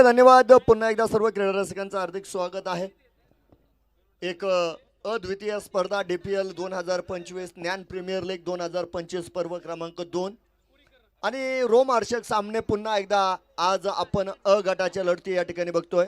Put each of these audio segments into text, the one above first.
धन्यवाद. पुन्हा एकदा सर्व क्रीडा रसिकांचं हार्दिक स्वागत आहे. एक अद्वितीय स्पर्धा DPL 2025 ज्ञान प्रीमियर लीग 2025 पर्व क्रमांक 2 आणि रोमहर्षक सामने पुन्हा एकदा आज आपण अ गटाच्या लढती या ठिकाणी बघतोय.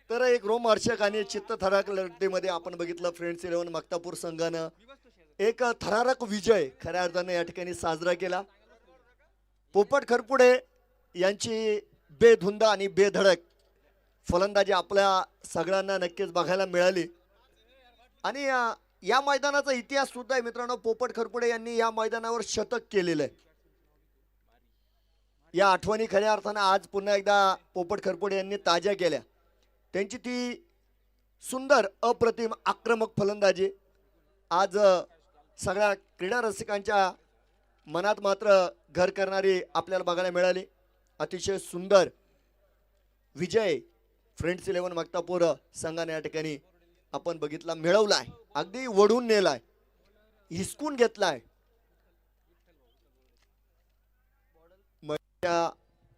तर एक रोमहर्षक आणि चित्तथरारक लढतीमध्ये आपण बघितलं फ्रेंड्स 11 मक्तापूर संघानं एक थरारक विजय खऱ्या अर्थाने या ठिकाणी साजरा केला. पोपट खरपुडे यांची बेधुंद आणि बेधडक फलंदाजी आपल्या सगळ्यांना नक्कीच बघायला मिळाली आणि या मैदानाचा इतिहास सुद्धा आहे मित्रांनो. पोपट खरपुडे यांनी या मैदानावर शतक केलेलं आहे. या आठवणी खऱ्या अर्थानं आज पुन्हा एकदा पोपट खरपुडे यांनी ताज्या केल्या. त्यांची ती सुंदर अप्रतिम आक्रमक फलंदाजी आज सगळ्या क्रीडा रसिकांच्या मनात मात्र घर करणारी आपल्याला बघायला मिळाली. अतिशय सुंदर विजय फ्रेंड्स 11 मक्तापूर संघाने या ठिकाणी आपण बघितला, मिळवलाय, अगदी वडून नेलाय, हिसकून घेतलाय.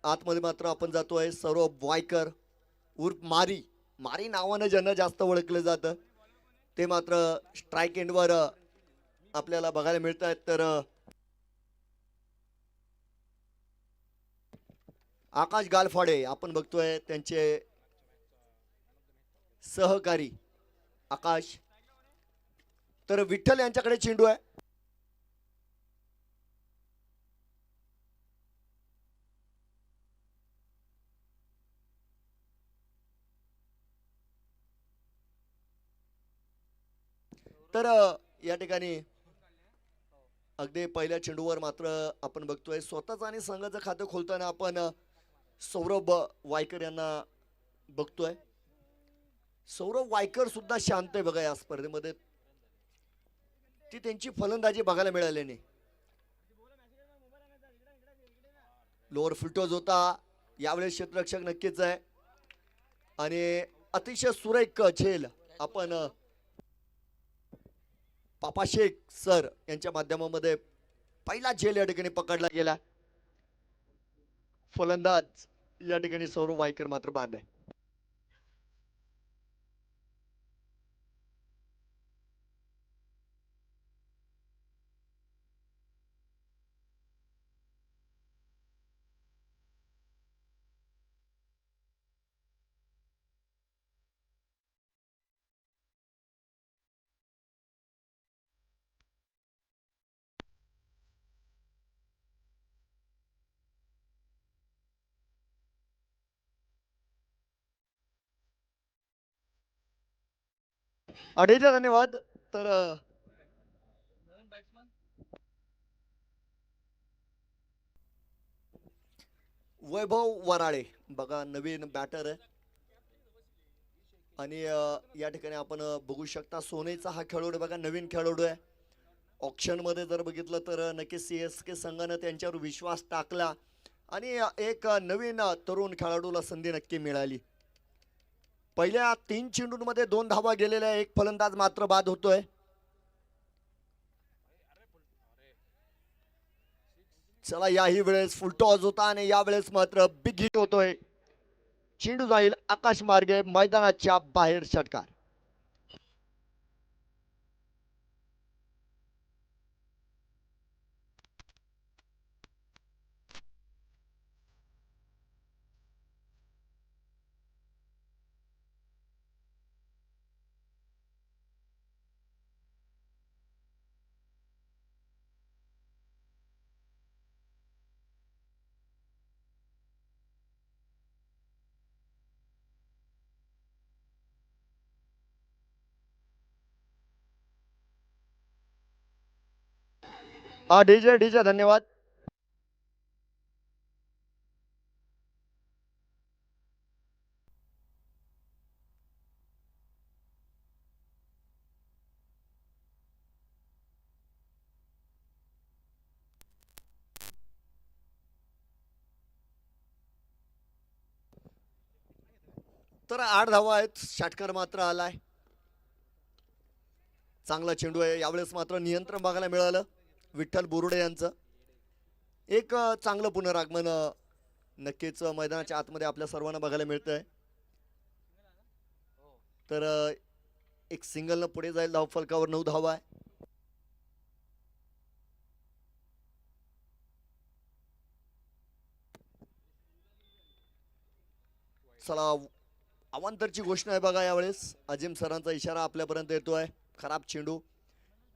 आतमध्ये मात्र आपण जातोय सौरभ वायकर उर्फ मारी. मारी नावानं ज्यांना जास्त ओळखलं जातं ते मात्र स्ट्राईक एंडवर आपल्याला बघायला मिळत आहेत. तर आकाश गालफाडे आपण बघतोय त्यांचे सहकारी आकाश. तर विठ्ठल यांच्याकडे चेंडू आहे. तर या ठिकाणी अगदी पहिल्या चेंडूवर मात्र आपण बघतोय स्वतःच आणि संघाचं खातं खोलताना आपण सौरभ वायकर यांना बघतोय. सौरभ वायकर सुद्धा शांत आहे बघा या स्पर्धेमध्ये. ती त्यांची फलंदाजी बघायला मिळाली नाही. लोअर फुलटोज होता यावेळेस क्षेत्ररक्षक नक्कीच आहे आणि अतिशय सुरेख झेल आपण पापा शेख सर यांच्या माध्यमामध्ये पहिला झेल या ठिकाणी पकडला गेला. फलंदाज या ठिकाणी सौरभ वायकर मात्र बाद आहे. अडेजा धन्यवाद. तर वैभव वराळे बघा नवीन बॅटर आहे आणि या ठिकाणी आपण बघू शकता सोनेचा हा खेळाडू बघा नवीन खेळाडू आहे. ऑप्शन मध्ये जर बघितलं तर नक्कीच CSK संघानं त्यांच्यावर विश्वास टाकला आणि एक नवीन तरुण खेळाडूला संधी नक्की मिळाली. पहिल्या 3 चेंडूंमध्ये 2 धावा गेलेल्या, एक फलंदाज मात्र बाद होतोय. चला याही वेळेस फुलटॉस होता आणि यावेळेस मात्र बिग हिट होतोय. चेंडू जाईल आकाश मार्गे मैदानाच्या बाहेर. षटकार. हा डीजे डीजे धन्यवाद. तर 8 धावा आहेत. षटकार मात्र आलाय. चांगला चेंडू आहे. यावेळेस मात्र नियंत्रण बघायला मिळालं विठ्ठल बोरुडे यांचं. एक चांगलं पुनरागमन नक्कीच मैदानाच्या आतमध्ये आपल्या सर्वांना बघायला मिळतंय. तर एक सिंगलनं पुढे जाईल. धावफलकावर 9 धावा आहे. चला अवांतरची घोषणा आहे बघा. यावेळेस अजिम सरांचा इशारा आपल्यापर्यंत येतोय. खराब चेंडू.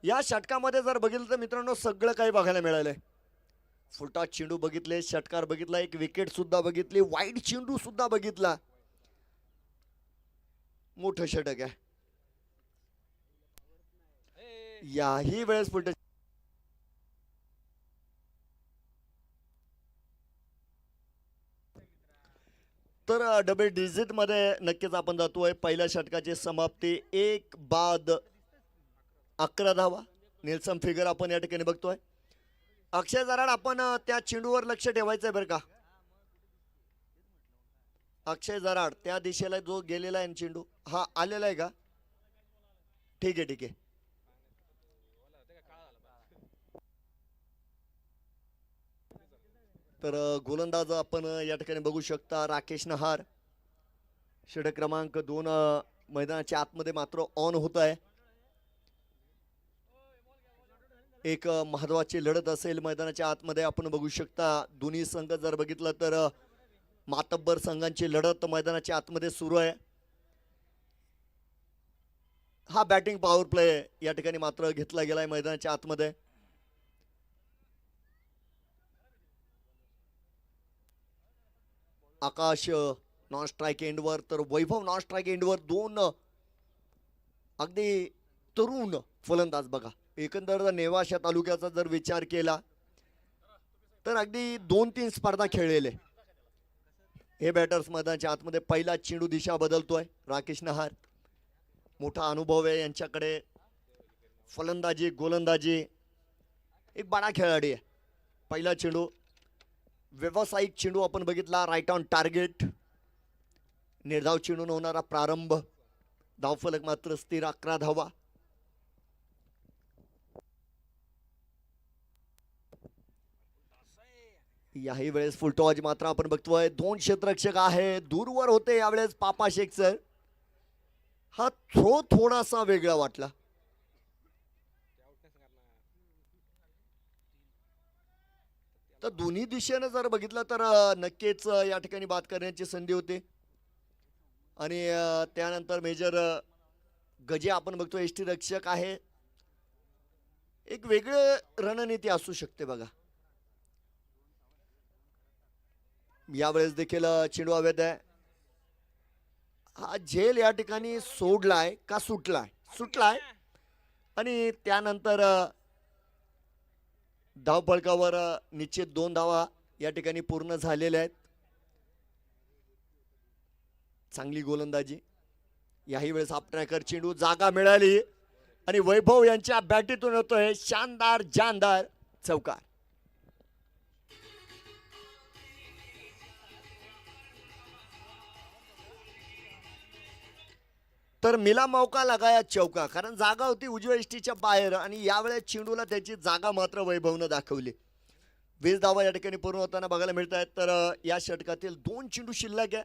या षटकामध्ये जर बघितलं तर मित्रांनो सगळं काही बघायला मिळालंय. फुलटॉस चेंडू बघितले, षटकार बघितला, एक विकेट सुद्धा बघितली, वाईड चेंडू सुद्धा बघितला. मोठं षटक आहे. याही वेळेस फुलटॉस तर डबल डिजिट मध्ये नक्कीच आपण जातोय. पहिल्या षटकाची समाप्ती 1 बाद 11 धावा. नेल्सन फिगर आपण या ठिकाणी बघतोय. अक्षय जराड आपण त्या चेंडूवर लक्ष ठेवायचंय बरं का. अक्षय जराड त्या दिशेला जो गेलेला आहे चेंडू हा आलेला आहे का. ठीक आहे ठीक आहे. तर गोलंदाज आपण या ठिकाणी बघू शकता राकेश नहार. षटक क्रमांक 2 मैदानाच्या आतमध्ये मात्र ऑन होत आहे. एक महत्वाची लढत असेल मैदानाच्या आतमध्ये. आपण बघू शकता दोन्ही संघ जर बघितलं तर मातब्बर संघांची लढत मैदानाच्या आतमध्ये सुरू आहे. हा बॅटिंग पॉवर प्ले या ठिकाणी मात्र घेतला गेलाय मैदानाच्या आतमध्ये. आकाश नॉन स्ट्राईक एंडवर तर वैभव नॉन स्ट्राईक एंडवर. दोन अगदी तरुण फलंदाज बघा. एकंदर नेवाशा तालुक्याचा जर विचार केला तर अगदी 2-3 स्पर्धा खेळलेले हे बॅटर्स मैदानाच्या आतमध्ये. पहिला चेंडू दिशा बदलतोय. राकेश नहार मोठा अनुभव आहे यांच्याकडे. फलंदाजी गोलंदाजी एक बडा खेळाडी आहे. पहिला चेंडू व्यावसायिक चेंडू आपण बघितला. Right on target. निर्धाव चेंडून होणारा प्रारंभ. धावफलक मात्र स्थिर 11 धावा. याही वेळेस फुलटॉस मात्र आपण बघतोय. 2 क्षेत्ररक्षक आहे. दूरवर होते यावेळेस पापा शेख सर. हा थ्रो थोडासा वेगळा वाटला. तर दोन्ही दिशेने जर बघितलं तर नक्कीच या ठिकाणी बात करण्याची संधी होती. आणि त्यानंतर मेजर गजे आपण बघतो एसटी रक्षक आहे. एक वेगळं रणनीती असू शकते बघा. यावेळेस देखील चेंडू अवैध आहे. हा झेल या ठिकाणी सोडलाय का सुटलाय. सुटलाय आणि त्यानंतर धावफलकावर निश्चित 2 धावा या ठिकाणी पूर्ण झालेल्या आहेत. चांगली गोलंदाजी. याही वेळेस आप ट्रॅकर चेंडू जागा मिळाली आणि वैभव यांच्या बॅटीतून होतोय शानदार जानदार चौकार. तर मिला मौका लगाया चौका. कारण जागा होती उजव्या इष्टीच्या बाहेर आणि यावेळेस चेंडूला त्याची जागा मात्र वैभवनं दाखवली. 20 धावा या ठिकाणी पूर्ण होताना बघायला मिळत आहेत. तर या षटकातील 2 चेंडू शिल्लक आहे.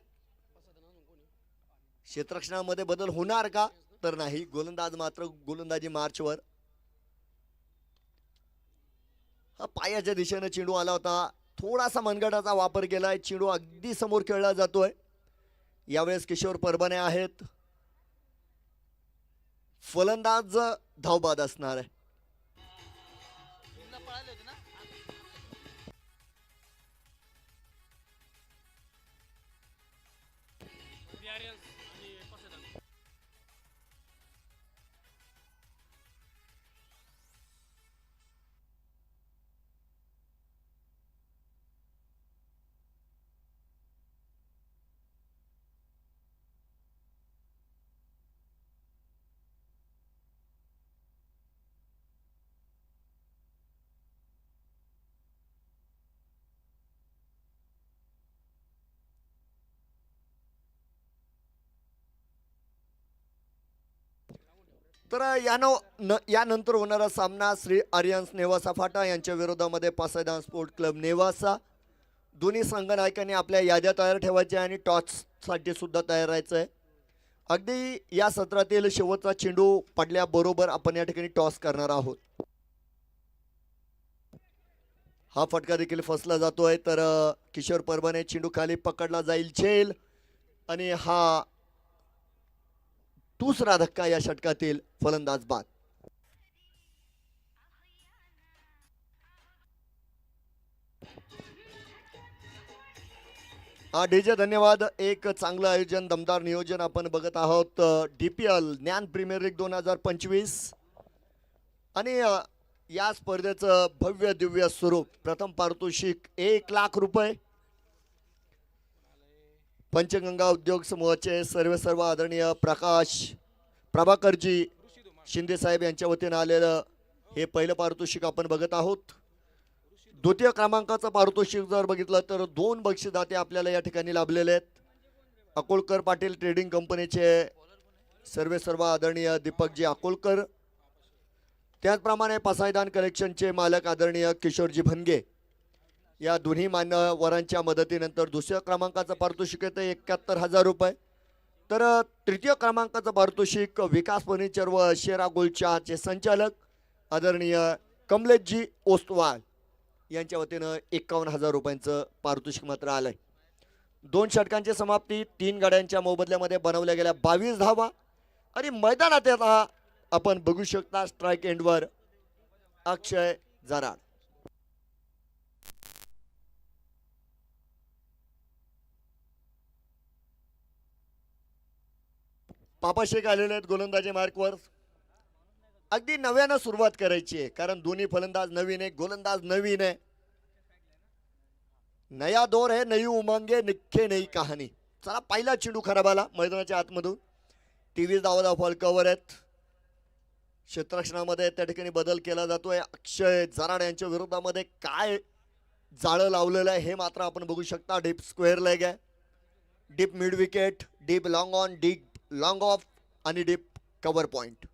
क्षेत्ररक्षणामध्ये बदल होणार का तर नाही. गोलंदाज मात्र गोलंदाजी मार्चवर. हा पायाच्या दिशेने चेंडू आला होता. थोडासा मनगटाचा वापर केलाय. चेंडू अगदी समोर खेळला जातोय. यावेळेस किशोर परभणे आहेत. फलंदाज धावबाद असणार आहे. तर यानंतर होणारा सामना श्री आर्यन्स नेवासा फाटा यांच्या विरोधामध्ये पासायदान स्पोर्ट क्लब नेवासा. दोन्ही संघनायकांनी आपल्या याद्या तयार ठेवायच्या आणि टॉससाठी सुद्धा तयार राहायचं आहे. अगदी या सत्रातील शेवटचा चेंडू पडल्याबरोबर आपण या ठिकाणी टॉस करणार आहोत. हा फटका देखील फसला जातोय. तर किशोर परभणे चेंडू खाली पकडला जाईल झेल आणि हा दुसरा धक्का या षटकातील फलंदाज बाद. डीजे धन्यवाद. एक चांगलं आयोजन, दमदार नियोजन आपण बघत आहोत. DPL ज्ञान प्रीमियर लीग 2025 आणि या स्पर्धेचं भव्य दिव्य स्वरूप. प्रथम पारितोषिक 1,00,000 रुपये. पंचगंगा उद्योग समूहाचे सर्व आदरणीय प्रभाकरजी शिंदे साहेब यांच्या वतीने आलेलं हे पहिलं पारितोषिक आपण बघत आहोत. द्वितीय क्रमांकाचं पारितोषिक जर बघितलं तर 2 बक्षीसदाते आपल्याला या ठिकाणी लाभलेले आहेत. अकोलकर पाटील ट्रेडिंग कंपनीचे सर्व आदरणीय दीपकजी अकोलकर, त्याचप्रमाणे पासायदान कलेक्शनचे मालक आदरणीय किशोरजी भनगे. या दोन्ही मान्यवरांच्या मदतीनंतर दुसऱ्या क्रमांकाचं पारितोषिक येतं 71,000 रुपये. तर तृतीय क्रमांकाचं पारितोषिक विकास फर्निचर व शेरा गोलचहाचे संचालक आदरणीय कमलेशजी ओस्तवाल यांच्या वतीनं 51,000 रुपयांचं पारितोषिक मात्र आलंय. 2 षटकांची समाप्ती. 3 गाड्यांच्या मोबदल्यामध्ये बनवल्या गेल्या 22 धावा आणि मैदानात आता आपण बघू शकता स्ट्राईक एंडवर अक्षय जराड. पापा शेख आलेले आहेत गोलंदाजी मार्कवर. अगदी नव्यानं सुरुवात करायची आहे कारण दोन्ही फलंदाज नवीन आहे, गोलंदाज नवीन आहे. नया दौर है, नई उमंगे, निखे नई कहाणी. चला पहिला चेंडू खराब आला मैदानाच्या आतमधून. 23 धावा फॉल कव्हर आहेत. क्षेत्ररक्षणामध्ये त्या ठिकाणी बदल केला जातोय. अक्षय जराड यांच्या विरोधामध्ये काय जाळं लावलेलं आहे हे मात्र आपण बघू शकता. डीप स्क्वेअर लेग आहे, deep mid wicket, deep long on, deep long of आणि डीप कव्हर पॉइंट.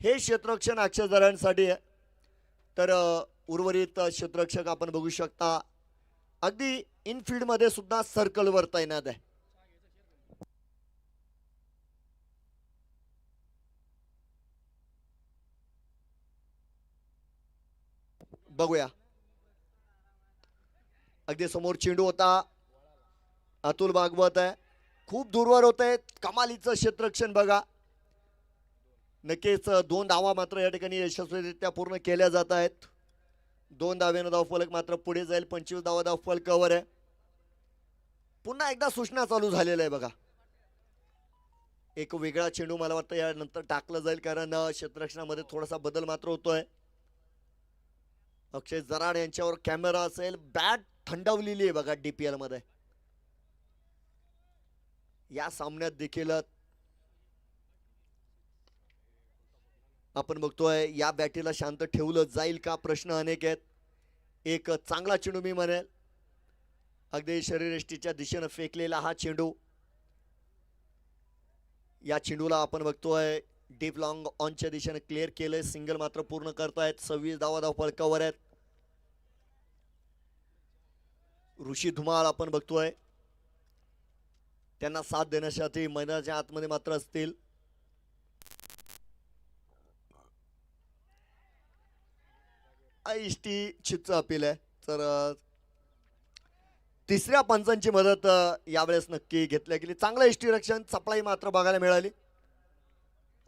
हे क्षेत्ररक्षण अक्षय जराडांसाठी आहे. तर उर्वरित क्षेत्ररक्षक आपण बघू शकता अगदी इनफिल्ड मध्ये सुद्धा सर्कलवर तैनात आहे. बघूया. अगदी समोर चेंडू होता. अतुल भागवत आहे, खूप दूरवर होत आहे. कमालीचं क्षेत्ररक्षण बघा. नक्कीच 2 धावा मात्र या ठिकाणी यशस्वीरित्या पूर्ण केल्या जात आहेत. 2 धावेनं धावफलक मात्र पुढे जाईल. 25 धावा धावफलकावर आहे. पुन्हा एकदा सूचना चालू झालेलं आहे बघा. एक वेगळा चेंडू मला वाटतं यानंतर टाकलं जाईल कारण क्षेत्ररक्षणामध्ये थोडासा बदल मात्र होतोय. अक्षय जराड यांच्यावर कॅमेरा असेल. बॅट थंडावलेली आहे बघा DPL मध्ये. या सामन्यात देखील आपण बघतोय या बॅटीला शांत ठेवलं जाईल का प्रश्न अनेक आहेत. एक चांगला चेंडू मी म्हणेल. अगदी शरीरयष्टीच्या दिशेनं फेकलेला हा चेंडू. या चेंडूला आपण बघतोय डीप लॉंग ऑनच्या दिशेने क्लिअर केलंय. सिंगल मात्र पूर्ण करतायत. 26 धावा धावफलकावर आहेत. ऋषी धुमाळ आपण बघतोय त्यांना साथ देण्यासाठी मैदानाच्या आतमध्ये मात्र असतील. IST चितचं अपील आहे. तर तिसऱ्या पंचांची मदत यावेळेस नक्की घेतल्या गेली. चांगलं इष्टी रक्षण सप्लाई मात्र बघायला मिळाली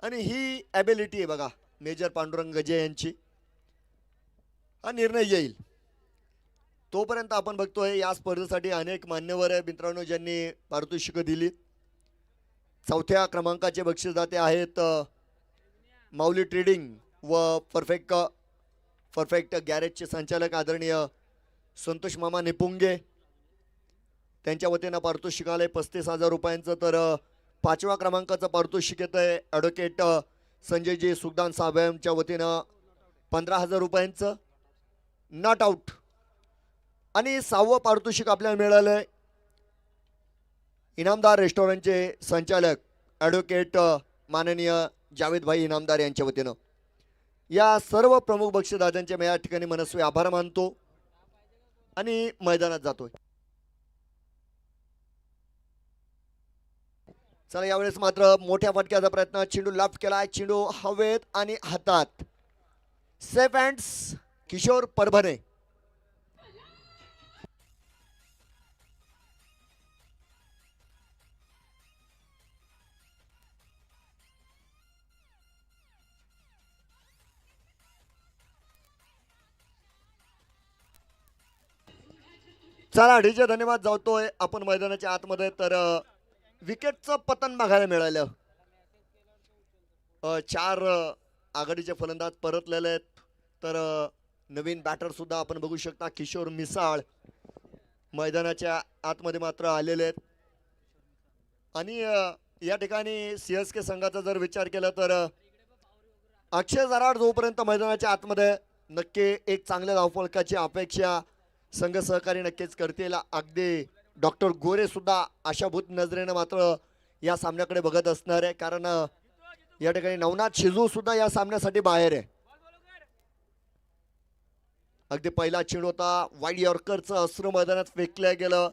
आणि ही ॲबिलिटी आहे बघा मेजर पांडुरंग गजे यांची. हा निर्णय येईल तोपर्यंत आपण बघतोय या स्पर्धेसाठी अनेक मान्यवर मित्रांनो ज्यांनी पारितोषिकं दिली. 4थ्या क्रमांकाचे बक्षीसदाते आहेत माऊली ट्रेडिंग व परफेक्ट गॅरेजचे संचालक आदरणीय संतोष मामा निपुंगे. त्यांच्या वतीनं पारितोषिक आलंय 35,000 रुपयांचं. तर 5व्या क्रमांकाचं पारितोषिक येत आहे ॲडव्होकेट संजयजी सुखदान साहेब यांच्या वतीनं 15,000 रुपयांचं नॉट आउट. आणि 6वं पारितोषिक आपल्याला मिळालंय इनामदार रेस्टॉरंटचे संचालक ॲडव्होकेट माननीय जावेदभाई इनामदार यांच्या वतीनं या सर्व प्रमुख बक्षीसदारांचे मी या ठिकाणी मनस्वी आभार मानतो आणि मैदानात जातोय. चला यावेळेस मात्र मोठ्या फटक्याचा प्रयत्न, चेंडू लाफ्ट केलाय, चेंडू हवेत आणि हातात. Safe hands Kishor Parbhane. चला डीजे धन्यवाद. जातोय आपण मैदानाच्या आतमध्ये. तर विकेटचं पतन बघायला मिळालं. 4 आघाडीचे फलंदाज परतलेले आहेत. तर नवीन बॅटर सुद्धा आपण बघू शकता किशोर मिसाळ मैदानाच्या आतमध्ये मात्र आलेले आहेत. आणि या ठिकाणी CSK संघाचा जर विचार केला तर अक्षय जराड जोपर्यंत मैदानाच्या आतमध्ये नक्की एक चांगल्या धावफलकाची अपेक्षा संघ सहकारी नक्कीच करतील. अगदी डॉक्टर गोरे सुद्धा आशाभूत नजरेनं मात्र या सामन्याकडे बघत असणार आहे, कारण या ठिकाणी नवनाथ शिजू सुद्धा या सामन्यासाठी बाहेर आहे. अगदी पहिला चेंडू होता, वाईड यॉर्करचं अस्त्र मैदानात फेकलं गेलं.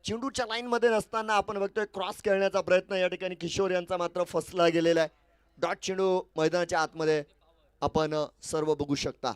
चेंडूच्या लाईन मध्ये नसताना आपण बघतोय क्रॉस खेळण्याचा प्रयत्न या ठिकाणी किशोर यांचा मात्र फसला गेलेला आहे. डॉट चेंडू मैदानाच्या आतमध्ये आपण सर्व बघू शकता.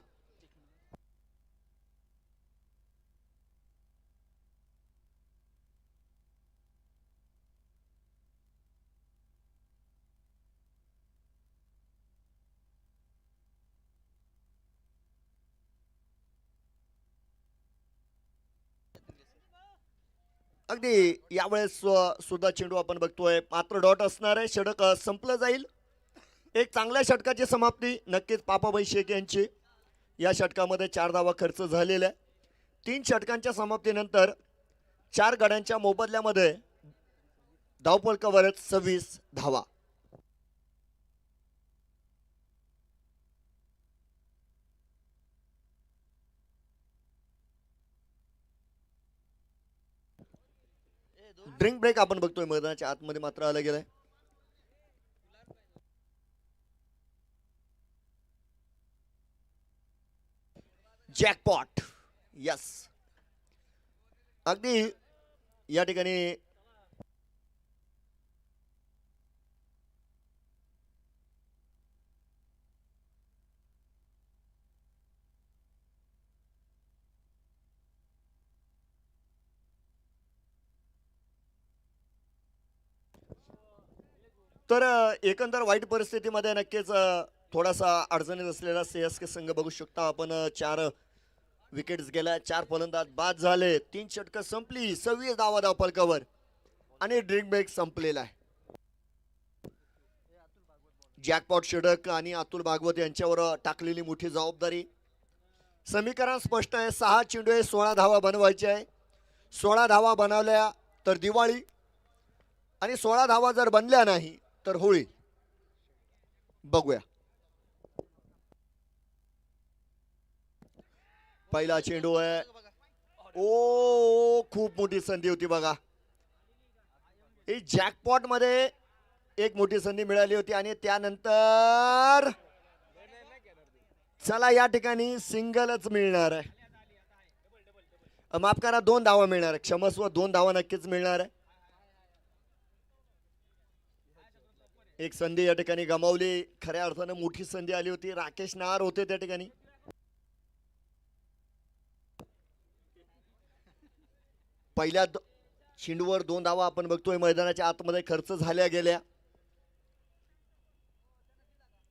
अगदी यावेळेस सुद्धा चेंडू आपण बघतोय मात्र डॉट असणार आहे. षटक संपलं जाईल. एक चांगल्या षटकाची समाप्ती नक्कीच पापाबाई शेख यांची. या षटकामध्ये 4 धावा खर्च झालेल्या आहे. 3 षटकांच्या समाप्तीनंतर 4 गड्यांच्या मोबदल्यामध्ये धावफलकावरच 26 धावा. ड्रिंक ब्रेक आपण बघतोय मैदानाच्या आतमध्ये मात्र आलं गेलंय. जॅकपॉट. यस, अगदी या ठिकाणी तर एकंदर वाईट परिस्थितीमध्ये नक्कीच थोडासा अडचणीत असलेला CSK संघ बघू शकता आपण. 4 विकेट्स गेल्या, 4 फलंदाज बाद झाले, 3 षटकं संपली, 26 धावा धावफलकावर आणि ड्रिंक ब्रेक संपलेला आहे. जॅकपॉट षटक आणि अतुल भागवत यांच्यावर टाकलेली मोठी जबाबदारी. समीकरण स्पष्ट आहे. 6 चेंडू 16 धावा बनवायचे आहे. 16 धावा बनवल्या तर दिवाळी आणि 16 धावा जर बनल्या नाही तर होळी. बघूया. पहिला चेंडू आहे. ओ, खूप मोठी संधी होती बघा. ही जॅकपॉट मध्ये एक मोठी संधी मिळाली होती आणि त्यानंतर चला या ठिकाणी सिंगलच मिळणार आहे. माफ करा, 2 धावा मिळणार आहे. क्षमस्व, 2 धावा नक्कीच मिळणार आहे. एक संधी या ठिकाणी गमावली. खऱ्या अर्थानं मोठी संधी आली होती. राकेश नार होते त्या ठिकाणी. पहिल्या चेंडूवर 2 धावा आपण बघतोय मैदानाच्या आतमध्ये खर्च झाल्या गेल्या.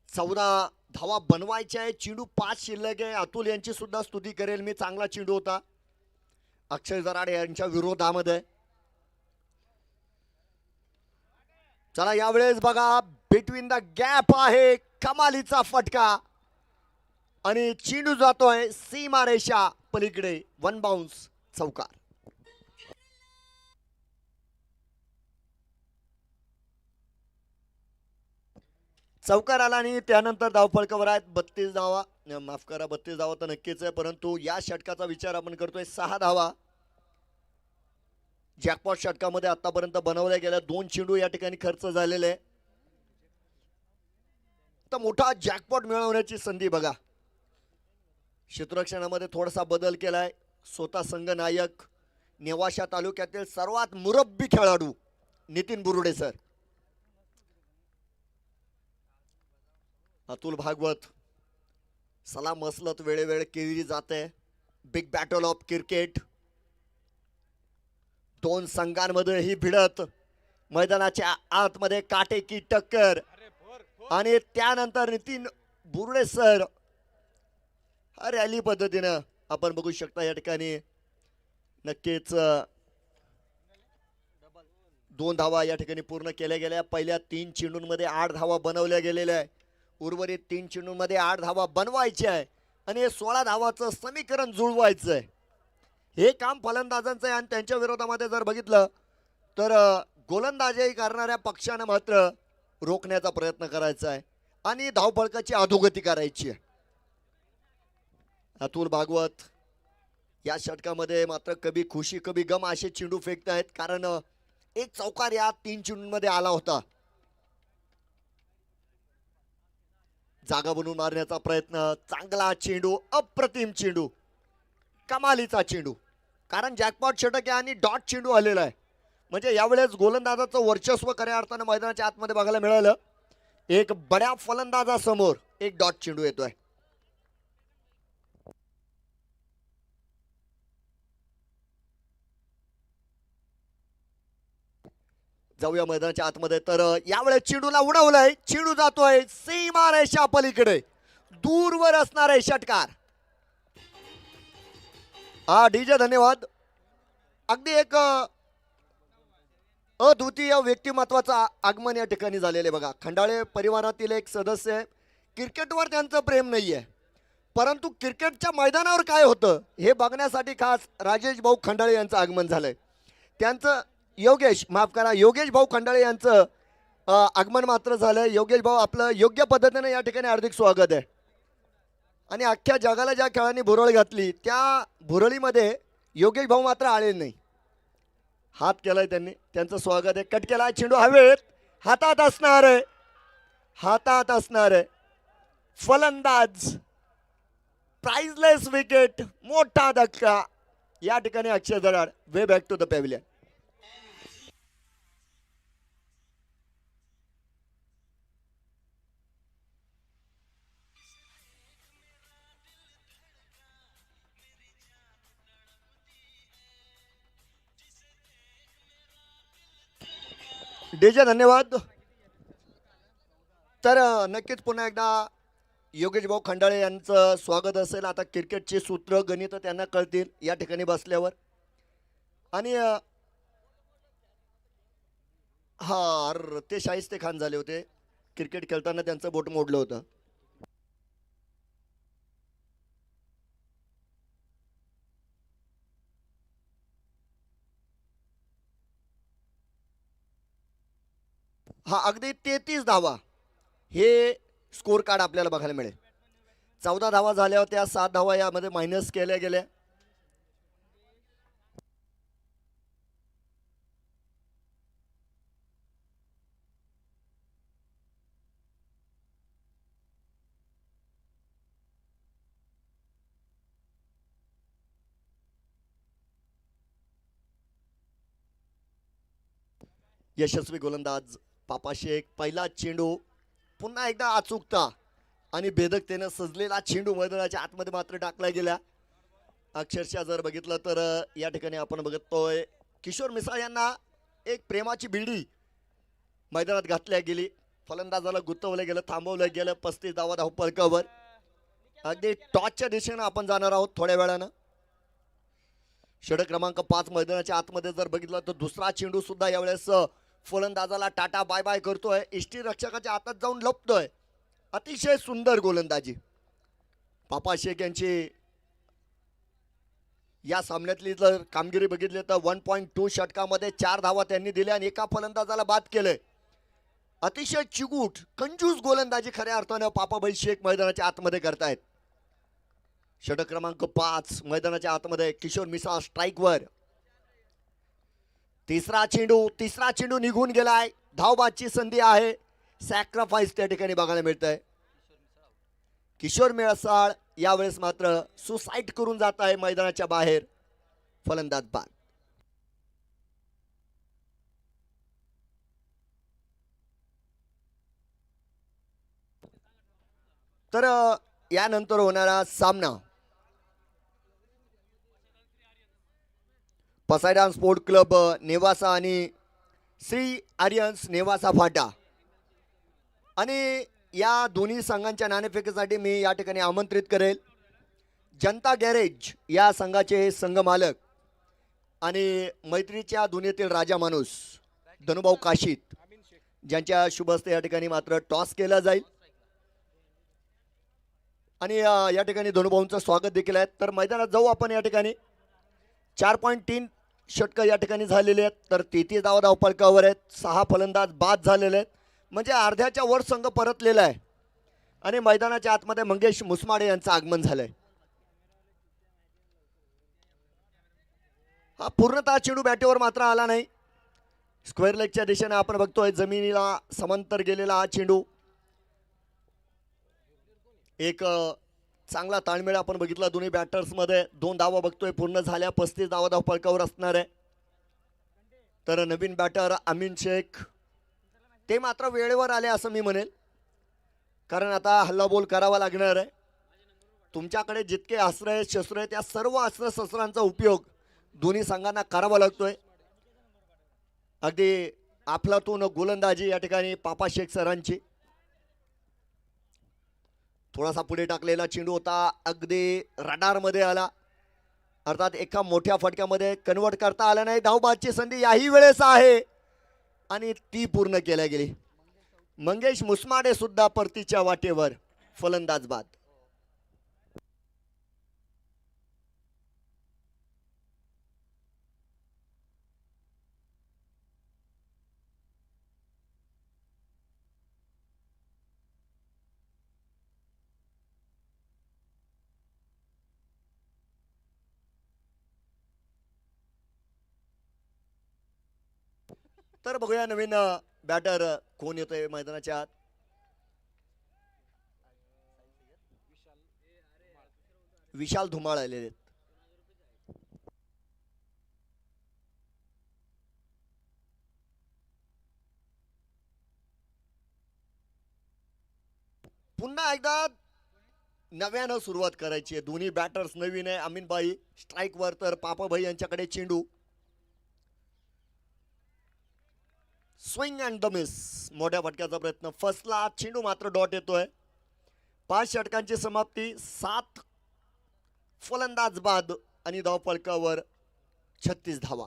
14 धावा बनवायच्या आहे. चेंडू 5 शिल्लक आहे. अतुल यांची सुद्धा स्तुती करेल मी. चांगला चेंडू होता अक्षय जराड यांच्या विरोधामध्ये. चला यावेळेस बघा, बिटवीन द गॅप आहे कमालीचा फटका आणि चेंडू जातोय सीमारेषा पलीकडे. 1 बाउन्स, चौकार. चौकार आला आणि त्यानंतर धावफलकावर आहेत 32 धावा. माफ करा, 32 धावा तर नक्कीच आहे, परंतु या षटकाचा विचार आपण करतोय. 6 धावा जॅकपॉट षटकामध्ये आतापर्यंत बनवल्या गेल्या. 2 चेंडू या ठिकाणी खर्च झालेले. एकदा मोठा जॅकपॉट मिळवण्याची संधी बघा. क्षेत्ररक्षणामध्ये थोडासा बदल केलाय. स्वतः संघनायक नेवाशा तालुक्यातील सर्वात मुरब्बी खेळाडू नितीन बुरुडे सर. अतुल भागवत सलाम मसलत वेळेवेळ केली जाते. Big battle of cricket. दोन संघांमध्ये ही भिडत, मैदानाच्या आतमध्ये काटेकी टक्कर आणि त्यानंतर नितीन बुरुडे सर रॅली पद्धतीनं आपण बघू शकता या ठिकाणी. नक्कीच 2 धावा या ठिकाणी पूर्ण केल्या गेल्या. पहिल्या 3 चेंडूंमध्ये 8 धावा बनवल्या गेलेल्या आहे. उर्वरित 3 चेंडूंमध्ये 8 धावा बनवायच्या आहे आणि हे 16 धावाचं समीकरण जुळवायचं आहे. हे काम फलंदाजांचं आहे आणि त्यांच्या विरोधामध्ये जर बघितलं तर गोलंदाजी करणाऱ्या पक्षानं मात्र रोखण्याचा प्रयत्न करायचा आहे आणि धावफलकाची अधोगती करायची आहे. अतुल भागवत या षटकामध्ये मात्र कभी खुशी कभी गम असे चेंडू फेकत आहेत, कारण एक चौकार या 3 चेंडूंमध्ये आला होता. जागा बनवून मारण्याचा प्रयत्न. चांगला चेंडू, अप्रतिम चेंडू, कमालीचा चेंडू, कारण जॅकपॉट षटक आहे आणि डॉट चेंडू आलेला आहे. म्हणजे यावेळेस गोलंदाजाचं वर्चस्व खऱ्या अर्थानं मैदानाच्या आतमध्ये बघायला मिळालं. एक बड्या फलंदाजासमोर एक डॉट चेंडू येतोय. जाऊया मैदानाच्या आतमध्ये. तर यावेळेस चेंडूला उडवलंय. चेंडू जातोय सीमारेषा पलीकडे, दूरवर असणारे षटकार. हा डीजे धन्यवाद. अगदी एक अद्वितीय व्यक्तिमत्वाचं आगमन या ठिकाणी झालेले बघा. खंडाळे परिवारातील एक सदस्य आहे. क्रिकेटवर त्यांचं प्रेम नाही आहे, परंतु क्रिकेटच्या मैदानावर काय होतं हे बघण्यासाठी खास राजेश भाऊ खंडाळे यांचं आगमन झालंय. त्यांचं योगेश भाऊ खंडाळे यांचं आगमन मात्र झालंय. योगेश भाऊ आपलं योग्य पद्धतीने या ठिकाणी हार्दिक स्वागत आहे. आणि अख्ख्या जगाला ज्या खेळांनी भुरळ घातली त्या भुरळीमध्ये योगेश भाऊ मात्र आले नाही. हात केलाय त्यांनी, त्यांचं स्वागत आहे. कट केला चेंडू हवेत, हातात असणार आहे फलंदाज. प्राइजलेस विकेट, मोठा धक्का या ठिकाणी. Akshay Darad way back to the pavilion. DJ धन्यवाद. तर नक्कीच पुन्हा एकदा योगेश भाऊ खंडाळे यांचं स्वागत असेल. आता क्रिकेटचे सूत्र गणित त्यांना कळतील या ठिकाणी बसल्यावर. आणि ते शाहिस्ते खान झाले होते क्रिकेट खेळताना, त्यांचं बोट मोडलं होतं. अगदी 33 धावा हे स्कोर कार्ड आपल्याला बघायला मिळेल. 14 धावा झाल्या होत्या, 7 धावा यामध्ये मायनस केल्या गेल्या. यशस्वी गोलंदाज पापा शेख. पहिला चेंडू पुन्हा एकदा अचूकता आणि बेधकतेने सजलेला चेंडू मैदानाच्या आतमध्ये मात्र टाकला गेला. अक्षरशः जर बघितलं तर या ठिकाणी आपण बघतोय किशोर मिसाळ यांना एक प्रेमाची बिडी मैदानात घातल्या गेली. फलंदाजाला गुंतवलं गेलं, थांबवलं गेलं. 35 धावा धावफलकावर. अगदी टॉसच्या दिशेनं आपण जाणार आहोत थोड्या वेळानं. षटक क्रमांक 5 मैदानाच्या आतमध्ये जर बघितलं तर दुसरा चेंडू सुद्धा यावेळेस फलंदाजाला टाटा बाय बाय करतोय. इष्टी रक्षकाच्या हातात जाऊन लपतोय. अतिशय सुंदर गोलंदाजी. पापा शेख यांची या सामन्यातली जर कामगिरी बघितली तर 1.2 षटकामध्ये 4 धावा त्यांनी दिल्या आणि एका फलंदाजाला बाद केलंय. अतिशय चिगूट कंजूस गोलंदाजी खऱ्या अर्थानं पापाबाई शेख मैदानाच्या आतमध्ये करतायत. षटक क्रमांक 5 मैदानाच्या आतमध्ये किशोर मिसाळ स्ट्राईकवर. तिसरा चेंडू निघून गेलाय. धावबादची संधी आहे. सॅक्रिफाईस त्या ठिकाणी बघायला मिळतंय. किशोर मिळसाळ यावेळेस मात्र सुसाईड करून जात आहे मैदानाच्या बाहेर. फलंदाज बाद. तर यानंतर होणारा सामना पसायडान स्पोर्ट क्लब नेवासा आणि श्री आर्यन्स नेवासा फाटा. आणि या दोन्ही संघांच्या नाणेफेकीसाठी मी या ठिकाणी आमंत्रित करेल जनता गॅरेज या संघाचे संघ मालक आणि मैत्रीच्या दुनियेतील राजा माणूस धनुभाऊ काशीत, ज्यांच्या शुभ हस्ते या ठिकाणी मात्र टॉस केला जाईल. आणि या ठिकाणी धनुभाऊंचं स्वागत देखील आहे. तर मैदानात जाऊ आपण. या ठिकाणी 4.3 षटकं या ठिकाणी झालेले आहेत. तर 33 धावफलकावर आहेत. 6 फलंदाज बाद झालेले आहेत. म्हणजे अर्ध्याच्या वर संघ परतलेला आहे. आणि मैदानाच्या आतमध्ये मंगेश मुसमाडे यांचं आगमन झालंय. हा पूर्णतः चेंडू बॅटेवर मात्र आला नाही. स्क्वेअर लेगच्या दिशेने आपण बघतोय जमिनीला समांतर गेलेला हा चेंडू. एक चांगला ताळमेळ आपण बघितला दोन्ही बॅटर्समध्ये. 2 धावा बघतोय पूर्ण झाल्या. 35 धावफलकावर असणार आहे. तर नवीन बॅटर अमीन शेख ते मात्र वेळेवर आले असं मी म्हणेल, कारण आता हल्लाबोल करावा लागणार आहे. तुमच्याकडे जितके अस्त्र आहेत शस्त्र आहेत त्या सर्व अस्त्रशस्त्रांचा उपयोग दोन्ही संघांना करावा लागतोय. अगदी अफलातून गोलंदाजी या ठिकाणी पापा शेख सरांची. थोडासा पुढे टाकलेला चेंडू होता, अगदी रडारमध्ये आला. अर्थात एका मोठ्या फटक्यामध्ये कन्वर्ट करता आला नाही. धावबादची संधी याही वेळेस आहे आणि ती पूर्ण केल्या गेली. मंगेश मुसमाडे सुद्धा परतीच्या वाटेवर. फलंदाज बाद. तर बघूया नवीन बॅटर कोण येतोय मैदानाच्या आत. विशाल धुमाळ आलेले आहेत. पुन्हा एकदा नव्यानं सुरुवात करायची आहे. दोन्ही बॅटर्स नवीन आहे. अमीनबाई स्ट्राईकवर तर पापाभाई यांच्याकडे चेंडू. Swing and the miss. मोठ्या फटक्याचा प्रयत्न फसला. चेंडू मात्र डॉट येतोय. 5 षटकांची समाप्ती. 7 फलंदाज बाद आणि धावफलकावर 36 धावा.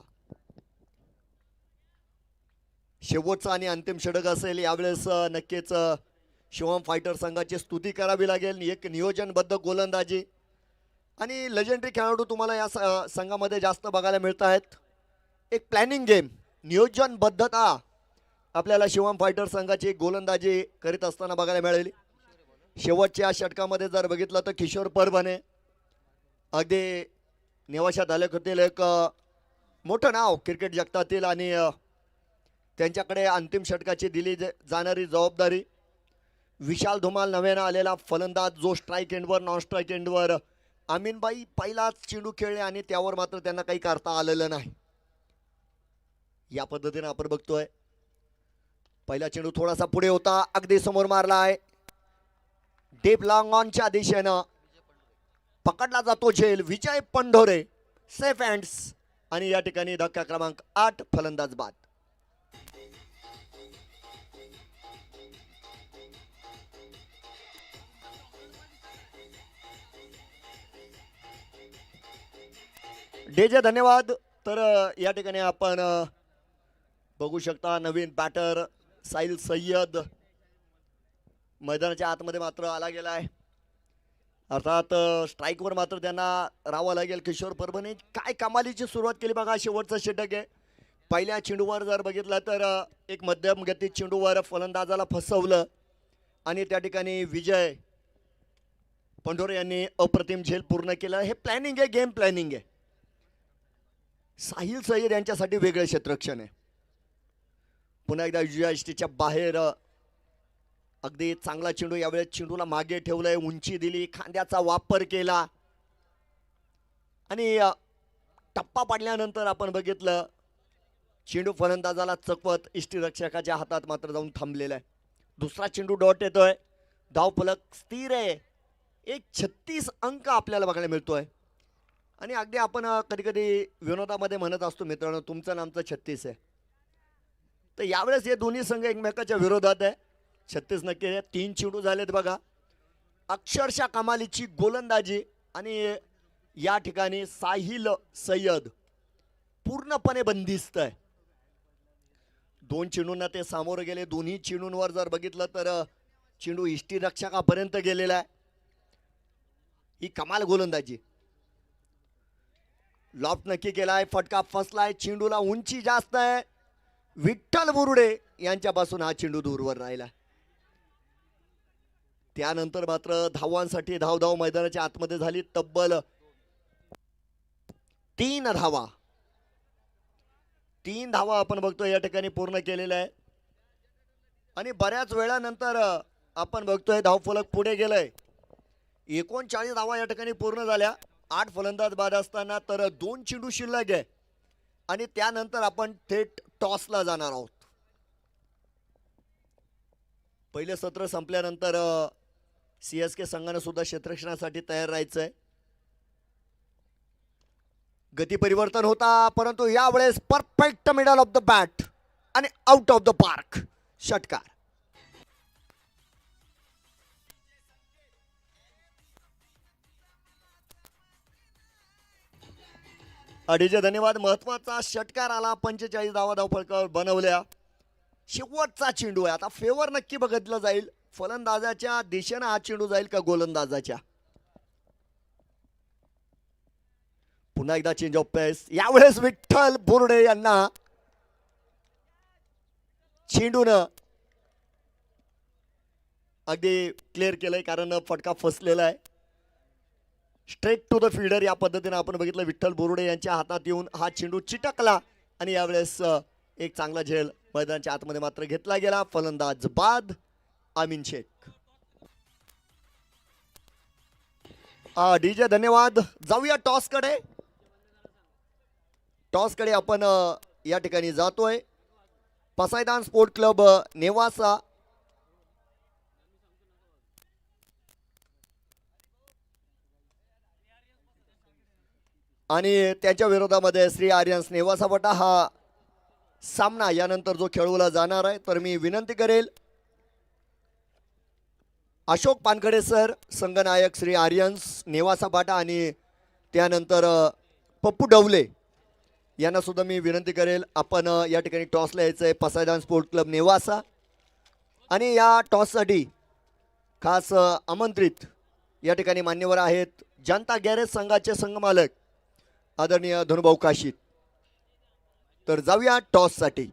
शेवटचा आणि अंतिम षटक असेल यावेळेस. नक्कीच शिवम फायटर संघाची स्तुती करावी लागेल. एक नियोजनबद्ध गोलंदाजी आणि लेजेंडरी खेळाडू तुम्हाला या संघामध्ये जास्त बघायला मिळत आहेत. एक प्लॅनिंग गेम, नियोजनबद्धता आपल्याला शिवम फायटर संघाची गोलंदाजी करीत असताना बघायला मिळाली. शेवटच्या षटकामध्ये जर बघितलं तर किशोर परभणे अगदी नेवाशात आले होतील. एक मोठं नाव क्रिकेट जगतातील आणि त्यांच्याकडे अंतिम षटकाची दिली जाणारी जबाबदारी. विशाल धुमाल नव्यानं आलेला फलंदाज जो स्ट्राईक एंडवर नॉन स्ट्राईक एंडवर. अमीनबाई पहिलाच चेंडू खेळले आणि त्यावर मात्र त्यांना काही करता आलेलं नाही. या पद्धतीने आपण बघतोय. पहिला चेंडू थोडासा पुढे होता, अगदी समोर मारला आहे. डीप लॉंग ऑनच्या दिशेनं पकडला जातो झेल. विजय पंढोरे सेफ हँड्स आणि या ठिकाणी धक्का क्रमांक 8 फलंदाज बाद. डेजे धन्यवाद. तर या ठिकाणी आपण बघू शकता नवीन बॅटर साहिल सय्यद मैदानाच्या आतमध्ये मात्र आला गेला आहे. अर्थात स्ट्राईकवर मात्र त्यांना राहावं लागेल. किशोर परभणे काय कमालीची सुरुवात केली बघा. शेवटचं षटक आहे. पहिल्या चेंडूवर जर बघितलं तर एक मध्यम गती चेंडूवर फलंदाजाला फसवलं आणि त्या ठिकाणी विजय पंढोरे यांनी अप्रतिम झेल पूर्ण केलं. हे प्लॅनिंग आहे, गेम प्लॅनिंग आहे. साहिल सय्यद यांच्यासाठी वेगळे क्षेत्ररक्षण आहे. पुन्हा एकदा UISTच्या बाहेर अगदी चांगला चेंडू, यावेळेस चेंडूला मागे ठेवलंय, उंची दिली, खांद्याचा वापर केला आणि टप्पा पाडल्यानंतर आपण बघितलं चेंडू फलंदाजाला चकवत इष्टिरक्षकाच्या हातात मात्र जाऊन थांबलेला आहे. दुसरा चेंडू डॉट येतोय, धावफलक स्थिर आहे. 136 अंक आपल्याला बघायला मिळतोय. आणि अगदी आपण कधी कधी विनोदामध्ये म्हणत असतो मित्रांनो, तुमचं नामचं 36 आहे. तर यावेळेस हे दोन्ही संघ एकमेकाच्या विरोधात आहे. 36 नक्की आहे. 3 चेंडू झालेत बघा, अक्षरशः कमालीची गोलंदाजी. आणि या ठिकाणी साहिल सय्यद पूर्णपणे बंदिस्त आहे. 2 चेंडूंना ते सामोरे गेले. दोन्ही चेंडूंवर जर बघितलं तर चेंडू इष्टिरक्षकापर्यंत गेलेला आहे. ही कमाल गोलंदाजी. लॉफ्ट नक्की केलाय, फटका फसलाय, चेंडूला उंची जास्त आहे. विठ्ठल बुरुडे यांच्यापासून हा चेंडू दूरवर राहिला. त्यानंतर मात्र धावांसाठी धाव मैदानाच्या आतमध्ये झाली. तब्बल 3 धावा. 3 धावा आपण बघतो या ठिकाणी पूर्ण केलेल्या आहे. आणि बऱ्याच वेळानंतर आपण बघतोय धावफलक पुढे गेलंय. 39 धावा या ठिकाणी पूर्ण झाल्या. 8 फलंदाज बाद असताना तर 2 चेंडू शिल्लक आहे. आणि त्यानंतर आपण थेट टॉसला जाणार आहोत. पहिले सत्र संपल्यानंतर CSK संघानं सुद्धा क्षेत्ररक्षणासाठी तयार राहायचंय. गती परिवर्तन होता, परंतु यावेळेस perfect middle of the bat आणि आउट ऑफ द पार्क. षटकार. अडीचे धन्यवाद. महत्वाचा षटकार आला. 45 धावा धावफलकावर बनवल्या. शेवटचा चेंडू आहे. आता फेवर नक्की बघितलं जाईल, फलंदाजाच्या दिशेनं हा चेंडू जाईल का गोलंदाजाच्या. पुन्हा एकदा चेंज ऑफ पेस. यावेळेस विठ्ठल बुरुडे यांना चेंडून अगदी क्लिअर केलंय, कारण फटका फसलेला आहे. स्ट्रेट टू द फील्डर या पद्धतीने आपण बघितलं. विठ्ठल बुरुडे यांच्या हातात येऊन हा चेंडू चिटकला आणि यावेळेस एक चांगला झेल मैदानाच्या आतमध्ये मात्र घेतला गेला. फलंदाज बाद आमीन शेख. डीजे धन्यवाद. जाऊया टॉस कडे. टॉस कडे आपण या ठिकाणी जातोय. पसायदान स्पोर्ट क्लब नेवासा आणि त्यांच्या विरोधामध्ये श्री आर्यन्स नेवासा बटा हा सामना यानंतर जो खेळवला जाणार आहे. तर मी विनंती करेल अशोक पानखडे सर, संघनायक श्री आर्यन्स नेवासा बाटा, आणि त्यानंतर पप्पू डवले यांना सुद्धा मी विनंती करेल आपण या ठिकाणी टॉसला यायचं आहे. पसायदान स्पोर्ट क्लब नेवासा. आणि या टॉससाठी खास आमंत्रित या ठिकाणी मान्यवर आहेत जनता गॅरेज संघाचे संघमालक आदरणीय धनुभाऊ काशीत. तर जाऊया टॉससाठी.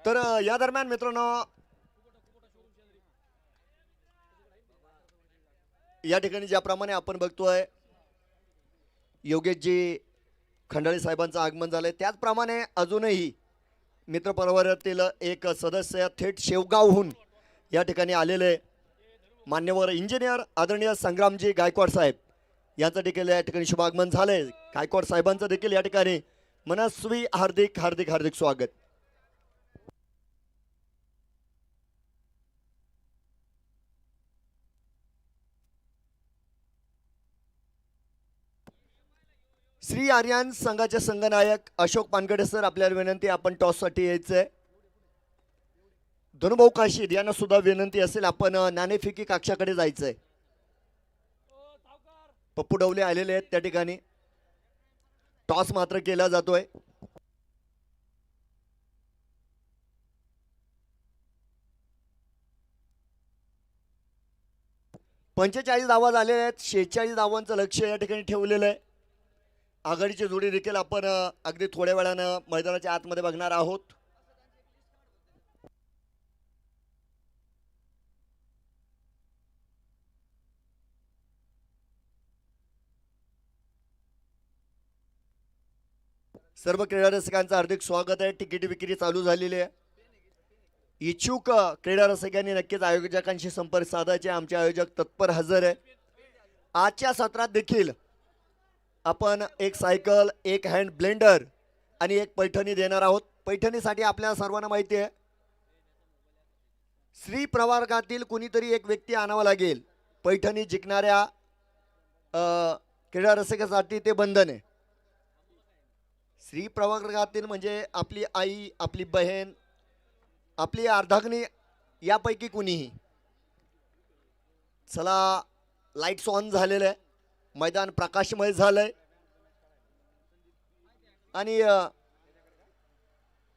तर या दरम्यान मित्रांनो या ठिकाणी ज्याप्रमाणे आपण बघतोय योगेशजी खंडाळे साहेबांचं आगमन झालंय, त्याचप्रमाणे अजूनही मित्रपरिवारातील एक सदस्य थेट शेवगावहून या ठिकाणी आलेले मान्यवर इंजिनियर आदरणीय संग्रामजी गायकवाड साहेब यांचं देखील या ठिकाणी शुभागमन झालंय. गायकवाड साहेबांचं देखील या ठिकाणी मनस्वी हार्दिक हार्दिक हार्दिक स्वागत. श्री आर्यन संघाचे संघनायक अशोक पानगडे सर, आपल्याला विनंती आपण टॉससाठी यायचंय. धनुभाऊ काशीद यांना सुद्धा विनंती असेल आपण नाणेफेकी कक्षाकडे जायचंय. पप्पू डवले आलेले आहेत त्या ठिकाणी. टॉस मात्र केला जातोय. 45 धावा झालेल्या आहेत. 46 धावांचं लक्ष या ठिकाणी ठेवलेलं आहे. आघाडीची जोडी देखील आपण अगदी थोड्या वेळानं मैदानाच्या आतमध्ये बघणार आहोत. सर्व क्रीडा रसिकांचं हार्दिक स्वागत आहे. तिकीट विक्री चालू झालेली आहे. इच्छुक क्रीडा रसिकांनी नक्कीच आयोजकांशी संपर्क साधायचे. आमचे आयोजक तत्पर हजर आहे. आजच्या सत्रात देखील आपण एक सायकल, एक हँड ब्लेंडर आणि एक पैठणी देणार आहोत. पैठणीसाठी आपल्याला सर्वांना माहिती आहे स्त्री प्रवर्गातील कुणीतरी एक व्यक्ती आणावा लागेल. पैठणी जिंकणाऱ्या क्रीडा रसिकासाठी ते बंधन आहे. स्त्री प्रवर्गातील म्हणजे आपली आई, आपली बहीण, आपली अर्धांगिनी यापैकी कुणीही. चला, लाईट्स ऑन झालेले आहे. मैदान प्रकाशमय झालंय आणि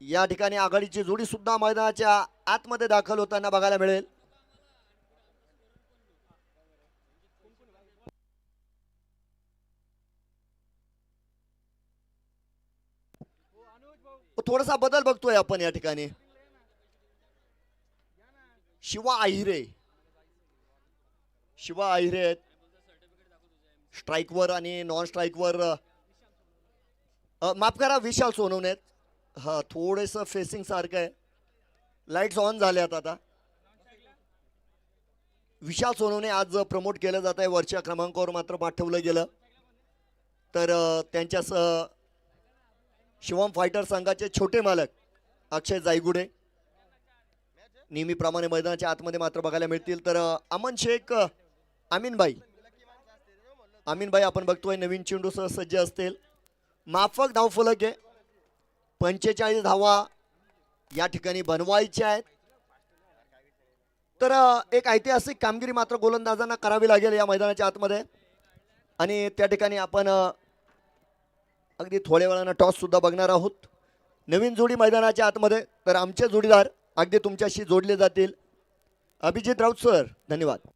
या ठिकाणी आघाडीची जोडी सुद्धा मैदानाच्या आतमध्ये दाखल होताना बघायला मिळेल. थोडासा बदल बघतोय आपण या ठिकाणी. शिवा आहिरे आहेत स्ट्राईकवर आणि नॉन स्ट्राईकवर. माफ करा, विशाल सोनवणे आहेत. हा, थोडंसं फेसिंग सारखं आहे. लाईट्स ऑन झाल्यात आता. विशाल सोनवणे आज प्रमोट केलं जात आहे. वरच्या क्रमांकावर मात्र पाठवलं गेलं तर त्यांच्यासह शिवम फायटर संघाचे छोटे मालक अक्षय जायगुडे नेहमीप्रमाणे मैदानाच्या आतमध्ये मात्र बघायला मिळतील. तर अमन शेख, अमीनबाई आपण बघतोय नवीन चेंडूसह सज्ज असतील. माफक धावफलक आहे. 45 धावा या ठिकाणी बनवायच्या आहेत. तर एक ऐतिहासिक कामगिरी मात्र गोलंदाजांना करावी लागेल या मैदानाच्या आतमध्ये आणि त्या ठिकाणी आपण अगदी थोड्या वेळानं टॉस सुद्धा बघणार आहोत. नवीन जोडी मैदानाच्या आतमध्ये. तर आमचे जोडीदार अगदी तुमच्याशी जोडले जातील. अभिजित राऊत सर, धन्यवाद.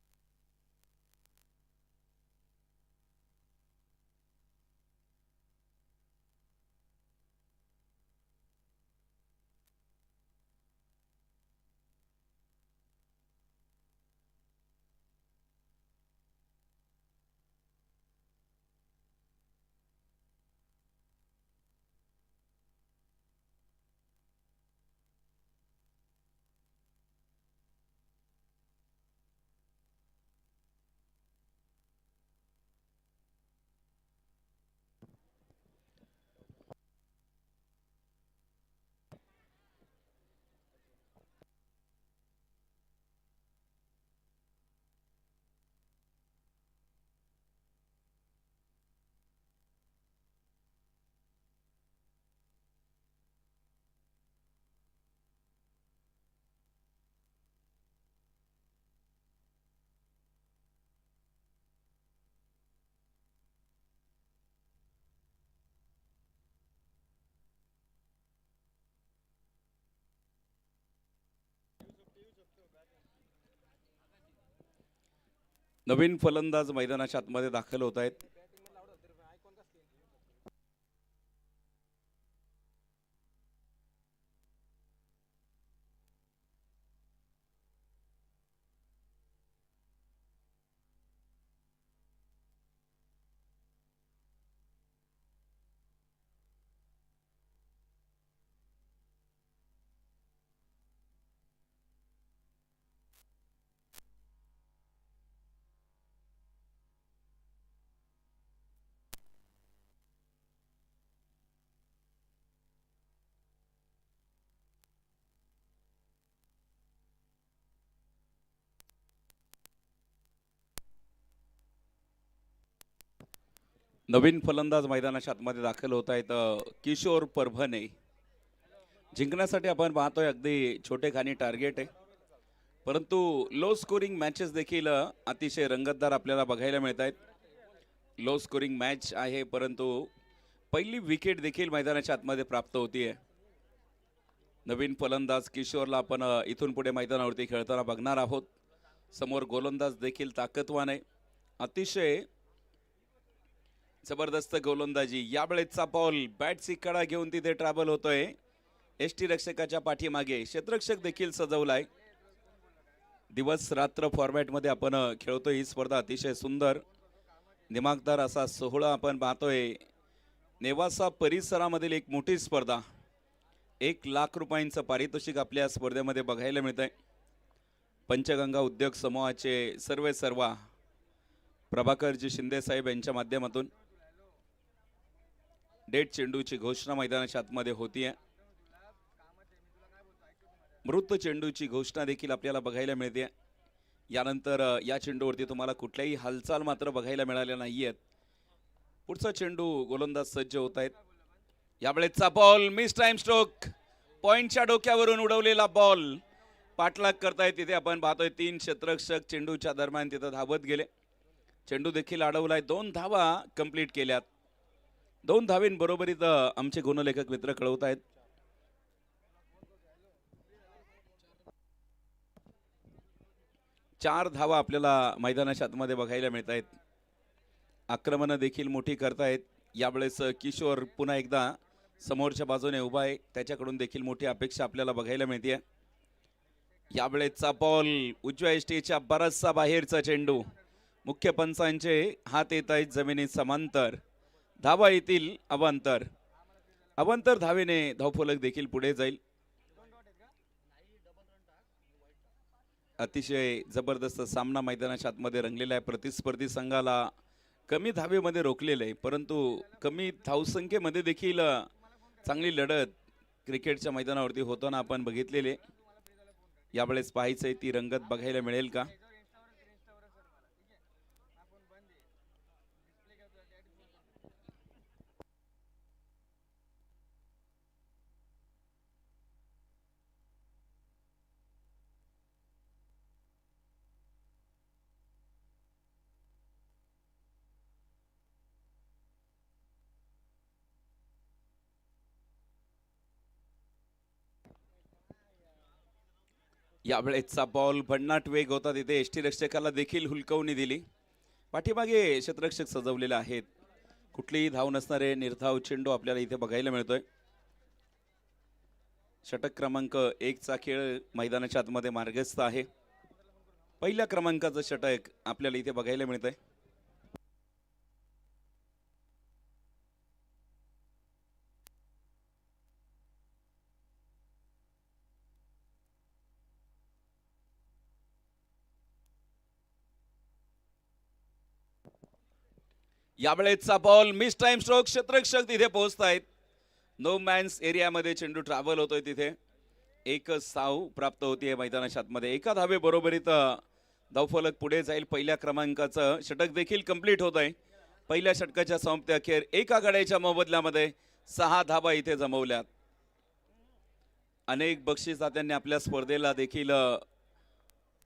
नवीन फलंदाज मैदानाच्या आतमध्ये दाखल होत आहेत. नवीन फलंदाज मैदानाच्या आतमध्ये दाखल होत आहेत. किशोर परभणे. जिंकण्यासाठी आपण पाहतोय अगदी छोटेखानी टार्गेट आहे, परंतु लो स्कोरिंग मॅचेस देखील अतिशय रंगतदार आपल्याला बघायला मिळत आहेत. लो स्कोरिंग मॅच आहे, परंतु पहिली विकेट देखील मैदानाच्या आतमध्ये प्राप्त होतीये. नवीन फलंदाज किशोरला आपण इथून पुढे मैदानावरती खेळताना बघणार आहोत. समोर गोलंदाज देखील ताकदवान आहे. अतिशय जबरदस्त गोलंदाजी. यावेळेचा बॉल बॅटची कडा घेऊन तिथे ट्रॅव्हल होतोय एसटी रक्षकाच्या पाठीमागे. क्षेत्ररक्षक देखील सजवलाय. दिवस रात्र फॉर्मॅटमध्ये आपण खेळतोय ही स्पर्धा. अतिशय सुंदर दिमागदार असा सोहळा आपण पाहतोय. नेवासा परिसरामधील एक मोठी स्पर्धा. 1,00,000 रुपयांचं पारितोषिक आपल्या स्पर्धेमध्ये बघायला मिळतंय. पंचगंगा उद्योग समूहाचे सर्व प्रभाकरजी शिंदे साहेब यांच्या माध्यमातून डेट चेंडूची घोषणा मैदानाच्या आतमध्ये होतीये. मृत चेंडूची घोषणा देखील आपल्याला बघायला मिळते. यानंतर या चेंडूवरती तुम्हाला कुठल्याही हालचाल मात्र बघायला मिळाल्या नाहीयेत. पुढचा चेंडू गोलंदाज सज्ज होत आहेत. यावेळेचा बॉल मिस टाइम स्ट्रोक. पॉइंटच्या डोक्यावरून उडवलेला बॉल पाठलाग करतायत. तिथे आपण पाहतोय 3 क्षेत्ररक्षक चेंडूच्या दरम्यान तिथे धावत गेले. चेंडू देखील अडवलाय. 2 धावा कंप्लीट केल्यात. 2 धावींबरोबरीत आमचे गुणलेखक मित्र कळवत आहेत. चार धावा आपल्याला मैदानाच्या आतमध्ये बघायला मिळत आहेत. आक्रमणं देखील मोठी करतायत. यावेळेस किशोर पुन्हा एकदा समोरच्या बाजूने उभा आहे. त्याच्याकडून देखील मोठी अपेक्षा आपल्याला बघायला मिळते. यावेळेचा बॉल उजव्या एसटीच्या बराचसा बाहेरचा चेंडू. मुख्य पंचांचे हात येत आहेत जमिनी समांतर. धावा येतील अवांतर. अवांतर धावेने धावफलक देखील पुढे जाईल. अतिशय जबरदस्त सामना मैदानाच्या आतमध्ये रंगलेला आहे. प्रतिस्पर्धी संघाला कमी धावेमध्ये रोखलेलं आहे, परंतु कमी धावसंख्येमध्ये देखील चांगली लढत क्रिकेटच्या मैदानावरती होताना आपण बघितलेले. यावेळेस पाहायचंय ती रंगत बघायला मिळेल का. यावेळेचा बॉल भन्नाट वेग होता. तिथे एसटी रक्षकाला देखील हुलकवणी दिली. पाठीमागे क्षेत्ररक्षक सजवलेले आहेत. कुठलीही धाव नसणारे निर्धाव चेंडू आपल्याला इथे बघायला मिळतोय. षटक क्रमांक 1चा खेळ मैदानाच्या आतमध्ये मार्गस्थ आहे. पहिल्या क्रमांकाचं षटक आपल्याला इथे बघायला मिळतंय. यावेळेचा बॉल मिस टाइम स्ट्रोक. क्षेत्ररक्षक तिथे पोहोचतायत. नो मॅन्स एरियामध्ये चेंडू ट्रॅव्हल होतोय. तिथे एक साव प्राप्त होतीये मैदानाच्या आतमध्ये. एका धावे बरोबरीत धावफलक पुढे जाईल. पहिल्या क्रमांकाचं षटक देखील कंप्लीट होत आहे. पहिल्या षटकाच्या समाप्ती अखेर एका गड्याच्या मोबदल्यामध्ये 6 धावा इथे जमवल्यात. अनेक बक्षिसदात्यांनी आपल्या स्पर्धेला देखील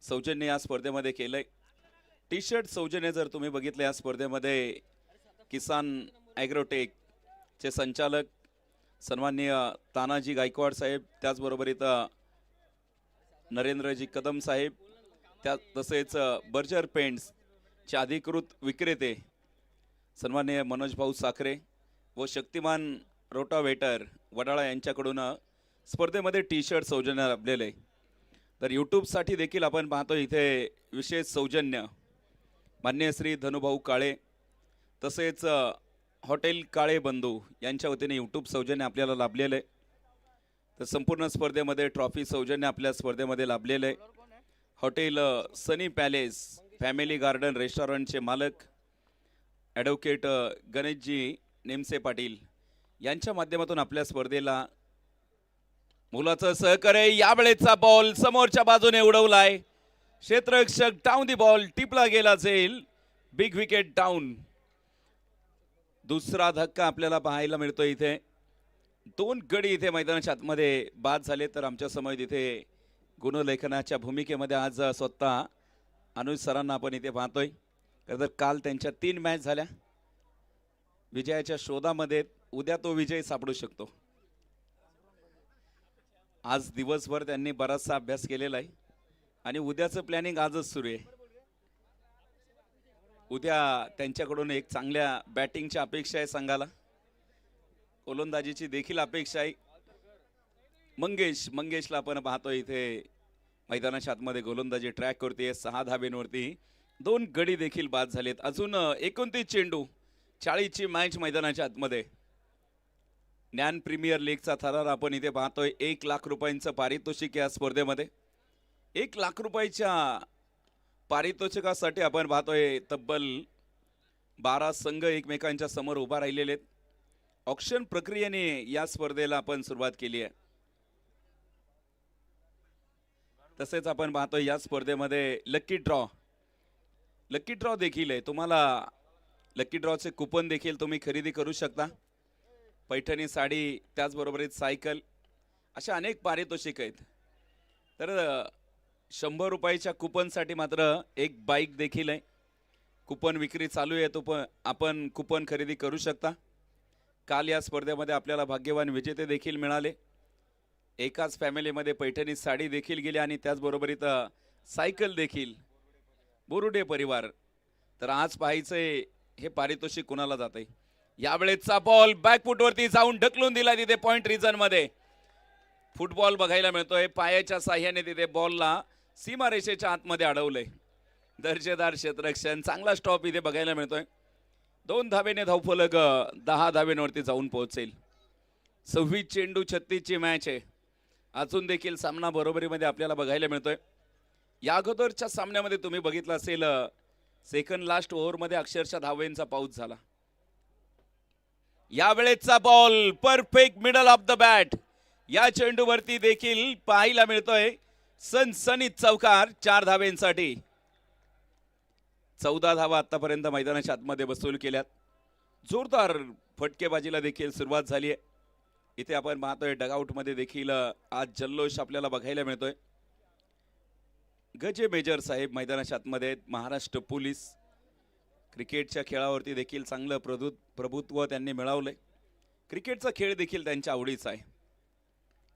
सौजन्य या स्पर्धेमध्ये केलंय. टी शर्ट सौजन्य जर तुम्ही बघितलं या स्पर्धेमध्ये किसान ॲग्रोटेक चे संचालक सन्माननीय तानाजी गायकवाड साहेब, त्याचबरोबर इथं नरेंद्रजी कदम साहेब, त्या तसेच बर्जर पेंट्स चे अधिकृत विक्रेते सन्माननीय मनोज भाऊ साखरे व शक्तिमान रोटावेटर वडाळा यांच्याकडून स्पर्धेमध्ये टी शर्ट सौजन्य लाभलेले आहे. तर यूट्यूबसाठी देखील आपण पाहतो इथे विशेष सौजन्य मान्य श्री धनुभाऊ काळे तसेच हॉटेल काळे बंधू यांच्या वतीने यूट्यूब सौजन्य आपल्याला लाभलेलं आहे. तर संपूर्ण स्पर्धेमध्ये ट्रॉफी सौजन्य आपल्या स्पर्धेमध्ये लाभलेलं आहे. हॉटेल सनी पॅलेस फॅमिली गार्डन रेस्टॉरंटचे मालक ॲडव्होकेट गणेशजी नेमसे पाटील यांच्या माध्यमातून आपल्या स्पर्धेला मुलाचं सहकार्य. यावेळेचा बॉल समोरच्या बाजूने उडवलाय. क्षेत्ररक्षक डाऊन दी बॉल. टिपला गेला जाईल. Big wicket down. दुसरा धक्का आपल्याला पाहायला मिळतो. इथे 2 गडी इथे मैदानाच्या आतमध्ये बाद झाले. तर आमच्या समोर इथे गुणलेखनाच्या भूमिकेमध्ये आज स्वतः अनुज सरांना आपण इथे पाहतोय. तर काल त्यांच्या 3 मॅच झाल्या. विजयाच्या शोधामध्ये उद्या तो विजय सापडू शकतो. आज दिवसभर त्यांनी बराचसा अभ्यास केलेला आहे. आणि उद्याचं प्लॅनिंग आजच सुरू आहे. उद्या त्यांच्याकडून एक चांगल्या बॅटिंगची अपेक्षा आहे संघाला, गोलंदाजीची देखील अपेक्षा आहे. मंगेशला आपण पाहतोय इथे मैदानाच्या आतमध्ये गोलंदाजी ट्रॅक करते. 6 धाब्यांवरती 2 गडी देखील बाद झालेत. अजून 29 चेंडू, 40ची मॅच मैदानाच्या आतमध्ये. ज्ञान प्रीमियर लीगचा थरार आपण इथे पाहतोय. 1 लाख रुपयांचं पारितोषिक या स्पर्धेमध्ये. 1 लाख रुपयाच्या पारितोषिकासाठी आपण पाहतोय तब्बल 12 संघ एकमेकांच्या समोर उभा राहिलेले आहेत. ऑक्शन प्रक्रियेने या स्पर्धेला आपण सुरुवात केली आहे. तसेच आपण पाहतोय या स्पर्धेमध्ये लकी ड्रॉ देखील आहे. तुम्हाला लकी ड्रॉचे कुपन देखील तुम्ही खरेदी करू शकता. पैठणी साडी, त्याचबरोबर सायकल, अशा अनेक पारितोषिक आहेत. तर 100 रुपयाच्या कुपनसाठी मात्र एक बाईक देखील आहे. कुपन विक्री चालू आहे, तो आपण कुपन खरेदी करू शकता. काल या स्पर्धेमध्ये आपल्याला भाग्यवान विजेते देखील मिळाले. एकाच फॅमिलीमध्ये पैठणी साडी देखील गेली आणि त्याचबरोबर इथं सायकल देखील. बोरुडे परिवार. तर आज पाहायचंय हे पारितोषिक कुणाला जाते. यावेळेचा बॉल बॅकफुटवरती जाऊन ढकलून दिला तिथे पॉइंट रिजन मध्ये. फुटबॉल बघायला मिळतोय. पायाच्या साह्याने तिथे बॉलला सीमारेषेच्या आतमध्ये अडवलंय. दर्जेदार क्षेत्ररक्षण, चांगला स्टॉप इथे बघायला मिळतोय. 2 धावेने धावफलक 10 धावेंवरती जाऊन पोहोचेल. 26 चेंडू 36ची मॅच आहे. अजून देखील सामना बरोबरीमध्ये आपल्याला बघायला मिळतोय. या अगोदरच्या सामन्यामध्ये तुम्ही बघितलं असेल सेकंड लास्ट ओव्हरमध्ये अक्षरशः धावेंचा पाऊस झाला. यावेळेचा ball perfect middle of the bat. या चेंडूवरती देखील पाहायला मिळतोय सनसनीत चौकार 4 धावेंसाठी. 14 धावा आतापर्यंत मैदानाच्या आतमध्ये वसूल केल्यात. जोरदार फटकेबाजीला देखील सुरुवात झाली आहे. इथे आपण पाहतोय डगआउट मध्ये देखील आज जल्लोष आपल्याला बघायला मिळतोय. गजे मेजर साहेब मैदानाच्या आतमध्ये. महाराष्ट्र पोलीस क्रिकेटच्या खेळावरती देखील चांगलं प्रभुत्व त्यांनी मिळवलंय. क्रिकेटचा खेळ देखील त्यांच्या आवडीचा आहे.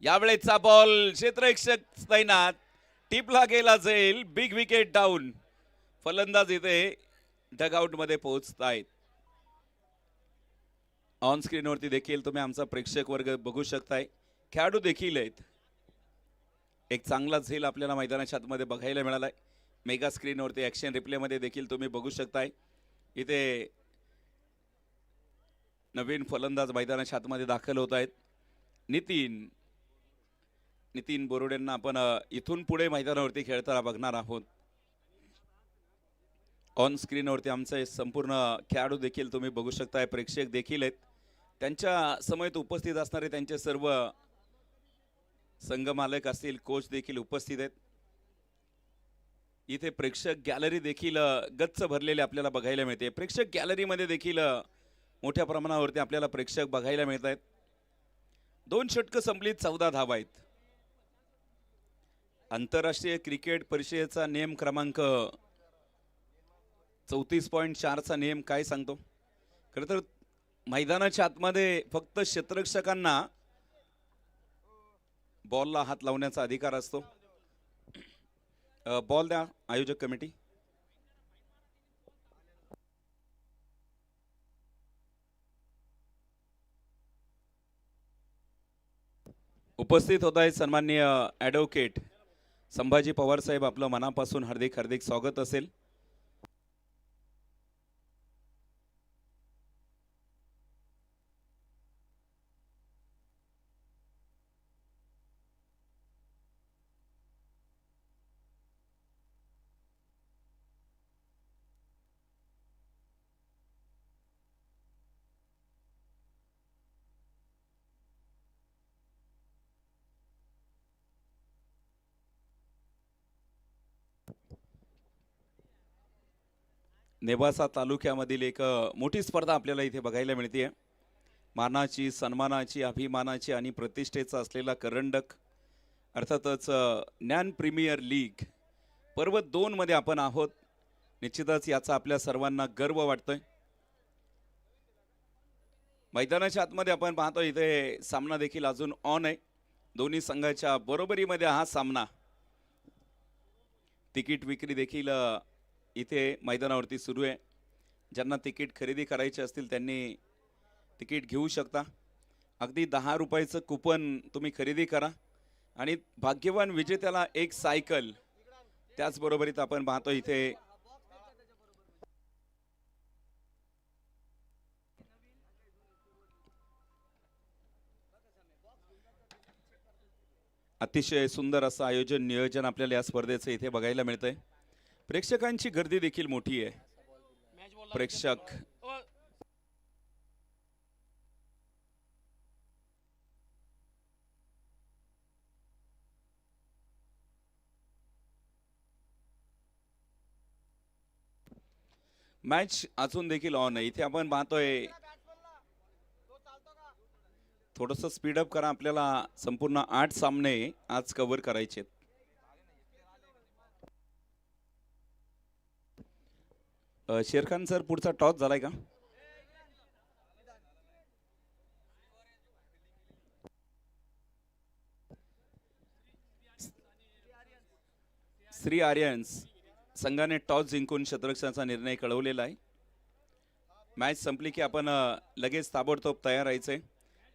यावेळेचा बॉल क्षेत्ररक्षक तैनात, टिपला गेला जाईल. Big wicket down. फलंदाज इथे डगआउट मध्ये पोहोचतायत. ऑन स्क्रीनवरती देखील तुम्ही आमचा प्रेक्षक वर्ग बघू शकताय. खेळाडू देखील आहेत. एक चांगला झेल आपल्याला मैदानाच्या आतमध्ये बघायला मिळालाय. मेगा स्क्रीनवरती ॲक्शन रिप्लेमध्ये देखील तुम्ही बघू शकताय. इथे नवीन फलंदाज मैदानाच्या आतमध्ये दाखल होत आहेत. नितीन बोरुडेंना आपण इथून पुढे मैदानावरती खेळताना बघणार आहोत. ऑन स्क्रीनवरती आमचे संपूर्ण खेळाडू देखील तुम्ही बघू शकताय. प्रेक्षक देखील आहेत. त्यांच्या समवेत उपस्थित असणारे त्यांचे सर्व संघ मालक असतील, कोच देखील उपस्थित आहेत. इथे प्रेक्षक गॅलरी देखील गच्च भरलेले आपल्याला बघायला मिळते. प्रेक्षक गॅलरीमध्ये देखील मोठ्या प्रमाणावरती आपल्याला प्रेक्षक बघायला मिळत आहेत. 2 षटकं संपलीत, 14 धावा आहेत. आंतरराष्ट्रीय क्रिकेट परिषदेचा नियम क्रमांक 34.4चा नियम काय सांगतो. खरं तर मैदानाच्या आतमध्ये फक्त क्षेत्ररक्षकांना बॉलला हात लावण्याचा अधिकार असतो. बॉल द्या आयोजक कमिटी. उपस्थित होत आहेत सन्माननीय ॲडव्होकेट संभाजी पवार साहेब. आपलं मनापासून हार्दिक हार्दिक स्वागत असेल. नेवासा तालुक्यामधील एक मोठी स्पर्धा आपल्याला इथे बघायला मिळते. मानाची, सन्मानाची, अभिमानाची आणि प्रतिष्ठेचा असलेला करंडक, अर्थातच ज्ञान प्रीमियर लीग पर्व 2 मध्ये आपण आहोत. निश्चितच याचा आपल्या सर्वांना गर्व वाटतोय. मैदानाच्या आतमध्ये आपण पाहतो इथे सामना देखील अजून ऑन आहे. दोन्ही संघाच्या बरोबरीमध्ये हा सामना. तिकीट विक्री देखील इथे मैदानावरती सुरू आहे. ज्यांना तिकीट खरेदी करायचे असतील त्यांनी तिकीट घेऊ शकता. अगदी 10 रुपयाचं कुपन तुम्ही खरेदी करा आणि भाग्यवान विजेत्याला एक सायकल. त्याचबरोबर इथं आपण पाहतो इथे अतिशय सुंदर असं आयोजन नियोजन आपल्याला या स्पर्धेचं इथे बघायला मिळतंय. प्रेक्षकांची गर्दी देखील मोठी आहे. प्रेक्षक मॅच अजून देखील ऑन आहे. इथे आपण पाहतोय थोडंसं स्पीडअप करा. आपल्याला संपूर्ण 8 सामने आज कव्हर करायचे आहेत. शेरखान सर पुढचा टॉस झालाय का? श्री आर्यन्स संघाने टॉस जिंकून शतरक्षणाचा निर्णय कळवलेला आहे. मॅच संपली की आपण लगेच ताबडतोब तयार राहायचंय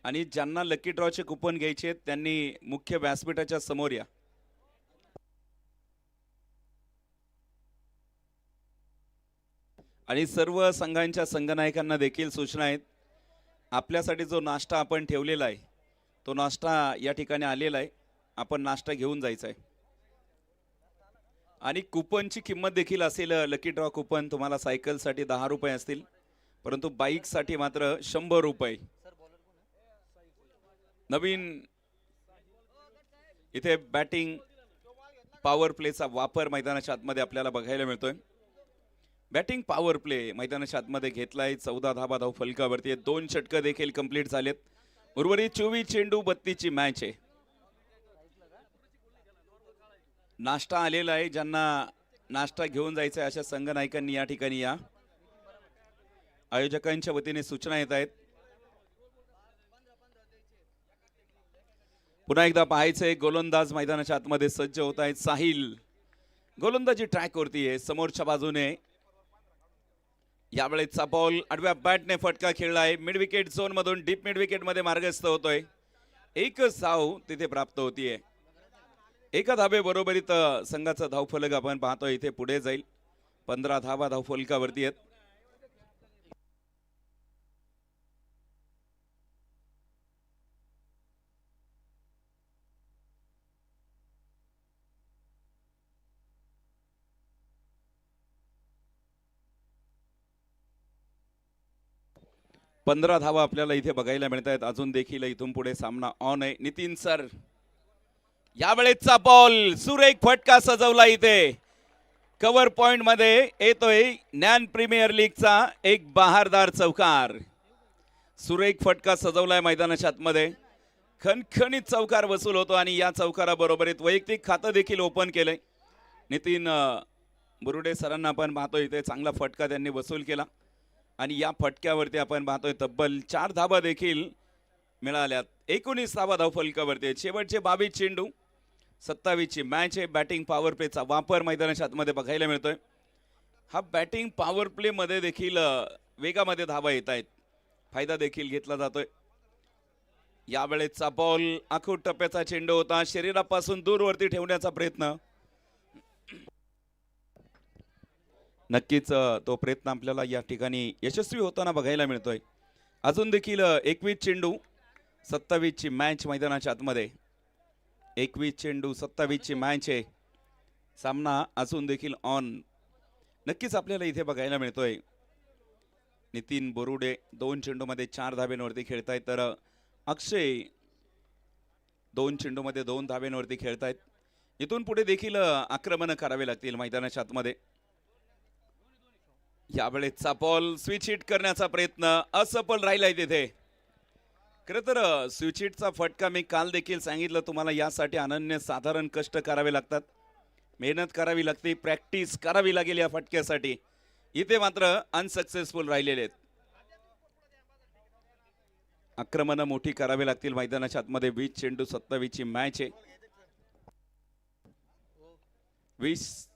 आणि ज्यांना लकी ड्रॉचे कुपन घ्यायचे त्यांनी मुख्य व्यासपीठाच्या समोर या. आणि सर्व संघांच्या संघनायकांना देखील सूचना आहेत. आपल्यासाठी जो नाश्ता आपण ठेवलेला आहे तो नाश्ता या ठिकाणी आलेला आहे. आपण नाश्ता घेऊन जायचा आहे. आणि कुपनची किंमत देखील असेल. लकी ड्रॉ कुपन तुम्हाला सायकलसाठी 10 रुपये असतील, परंतु बाईकसाठी मात्र 100 रुपये. नवीन इथे बॅटिंग पॉवर प्लेचा वापर मैदानाच्या आतमध्ये आपल्याला बघायला मिळतोय. बॅटिंग पॉवर प्ले मैदानाच्या आतमध्ये घेतलाय. 14 धाबा धाव फलकावरती 2 षटकं देखील कंप्लीट झालेत. उर्वरित 24 चेंडू 32ची मॅच आहे. नाश्ता आलेला आहे. ज्यांना नाश्ता घेऊन जायचा आहे अशा संघनायकांनी या ठिकाणी या. आयोजकांच्या वतीने सूचना येत आहेत. पुन्हा एकदा पाहायचंय गोलंदाज मैदानाच्या आतमध्ये सज्ज होत आहेत. साहिल गोलंदाजी ट्रॅक वरती आहे. समोरच्या बाजूने यावेळेचा बॉल आडव्या बॅटने फटका खेळलाय. मिड विकेट झोन मधून डीप मिड विकेट मध्ये मार्गस्थ होतोय. एकच धाव तिथे प्राप्त होतीये. एका धाबे बरोबरीत संघाचा धावफलक आपण पाहतोय इथे पुढे जाईल. 15 धावा धावफलकावरती आहेत. पंधरा धावा आपल्याला इथे बघायला मिळत आहेत. अजून देखील इथून पुढे सामना ऑन आहे. नितीन सर यावेळेचा बॉल सुरेख फटका सजवला. इथे कव्हर पॉइंट मध्ये येतोय ज्ञान प्रीमियर लीगचा एक बहारदार चौकार. सुरेख फटका सजवलाय मैदानाच्या आतमध्ये. खणखणीत चौकार वसूल होतो आणि या चौकाराबरोबरीत वैयक्तिक खातं देखील ओपन केलंय. नितीन बुरुडे सरांना आपण पाहतोय इथे चांगला फटका त्यांनी वसूल केला आणि या फटक्यावरती आपण पाहतोय तब्बल 4 धाबा देखील मिळाल्यात. 19 धाबा धावफलकावरती. शेवटचे 22 चेंडू 27ची मॅच आहे. बॅटिंग पॉवर प्लेचा वापर मैदानाच्या आतमध्ये बघायला मिळतोय. हा बॅटिंग पॉवर प्ले मध्ये देखील वेगामध्ये धावा येत आहेत. फायदा देखील घेतला जातोय. यावेळेचा बॉल आखूड टप्प्याचा चेंडू होता. शरीरापासून दूरवरती ठेवण्याचा प्रयत्न. नक्कीच तो प्रयत्न आपल्याला या ठिकाणी यशस्वी होताना बघायला मिळतोय. अजून देखील 21 चेंडू 27ची मॅच मैदानाच्या आतमध्ये. 21 चेंडू 27ची मॅच आहे. सामना अजून देखील ऑन. नक्कीच आपल्याला इथे बघायला मिळतोय नितीन बोरुडे 2 चेंडूमध्ये 4 धाब्यांवरती खेळतायत, तर अक्षय 2 चेंडूमध्ये 2 धाब्यांवरती खेळतायत. इथून पुढे देखील आक्रमण करावे लागतील मैदानाच्या आतमध्ये. यावेळेचा बॉल स्विच हिट करण्याचा प्रयत्न असफल राहिलाय तिथे. खरं तर स्विच हिटचा फटका मी काल देखील सांगितलं तुम्हाला. यासाठी अनन्य साधारण कष्ट करावे लागतात, मेहनत करावी लागते, प्रॅक्टिस करावी लागेल या फटक्यासाठी. इथे मात्र अनसक्सेसफुल राहिलेले आहेत. आक्रमण मोठी करावी लागतील मैदानाच्या आतमध्ये. 20 चेंडू 27ची मॅच आहे. 20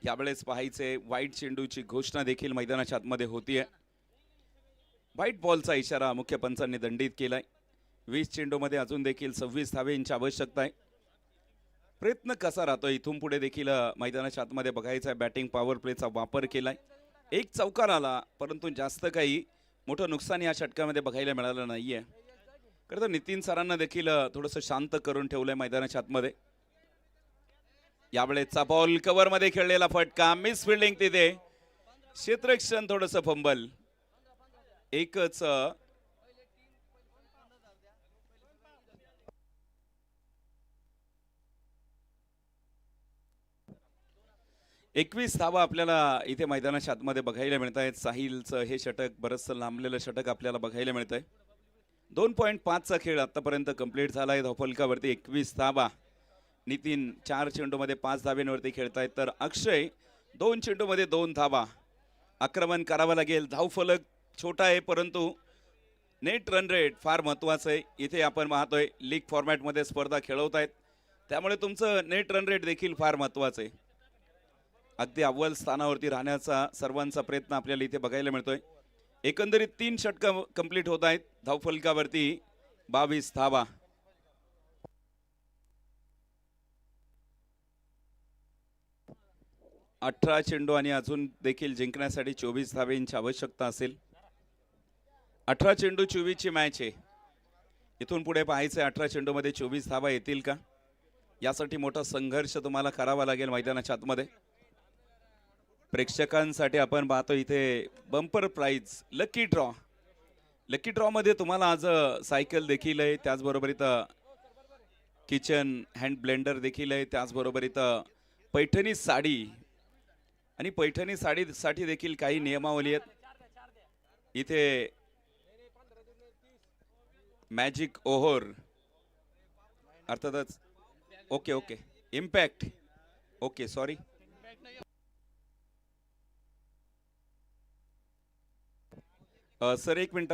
यावेळेस पाहायचे वाईट चेंडूची घोषणा देखील मैदानाच्या आतमध्ये होतीये. व्हाईट बॉलचा इशारा मुख्य पंचांनी दंडित केलाय. 20 चेंडूमध्ये अजून देखील 26 धावेंची आवश्यकता आहे. प्रयत्न कसा राहतो इथून पुढे देखील मैदानाच्या आतमध्ये बघायचा आहे. बॅटिंग पॉवर प्लेचा वापर केलाय. एक चौकार आला परंतु जास्त काही मोठं नुकसान या षटकामध्ये बघायला मिळालं नाहीये. खरं तर नितीन सरांना देखील थोडंसं शांत करून ठेवलंय मैदानाच्या आतमध्ये. यावेळेचा बॉल कव्हर मध्ये खेळलेला फटका, मिस फिल्डिंग तिथे, क्षेत्ररक्षण थोडंसं फंबल. एकच 21 धावा आपल्याला इथे मैदानाच्या आतमध्ये बघायला मिळत आहेत. साहिलचं हे षटक बरंचसं लांबलेलं षटक आपल्याला बघायला मिळत आहे. 2.5चा खेळ आतापर्यंत कंप्लीट झाला आहे. धावफलकावरती 21 धावा. नितीन 4 चेंडूमध्ये 5 धाब्यांवरती खेळतायत तर अक्षय 2 चेंडूमध्ये 2 धावा. आक्रमण करावं लागेल. धावफलक छोटा आहे परंतु नेट रन रेट फार महत्वाचं आहे. इथे आपण पाहतोय लीग फॉर्मॅटमध्ये स्पर्धा खेळवतायत त्यामुळे तुमचं नेट रन रेट देखील फार महत्वाचं आहे. अगदी अव्वल स्थानावरती राहण्याचा सर्वांचा प्रयत्न आपल्याला इथे बघायला मिळतोय. एकंदरीत 3 षटकं कंप्लीट होत आहेत. धावफलकावरती 22 धावा. अठरा चेंडू आणि अजून देखील जिंकण्यासाठी 24 धावेंची आवश्यकता असेल. 18 चेंडू 24 ची मॅच आहे. इथून पुढे पाहायचं 18 चेंडूमध्ये 24 धावा येतील का, यासाठी मोठा संघर्ष तुम्हाला करावा लागेल मैदानाच्या आतमध्ये. प्रेक्षकांसाठी आपण पाहतो इथे bumper prize lucky draw. Lucky draw मध्ये तुम्हाला आज सायकल देखील आहे, त्याचबरोबर इथं किचन हँड ब्लेंडर देखील आहे, त्याचबरोबर इथं पैठणी साडी आणि पैठणी साडीसाठी देखील काही नियमावली आहेत. इथे मॅजिक ओहोर अर्थातच okay okay impact okay sorry sir एक मिनिट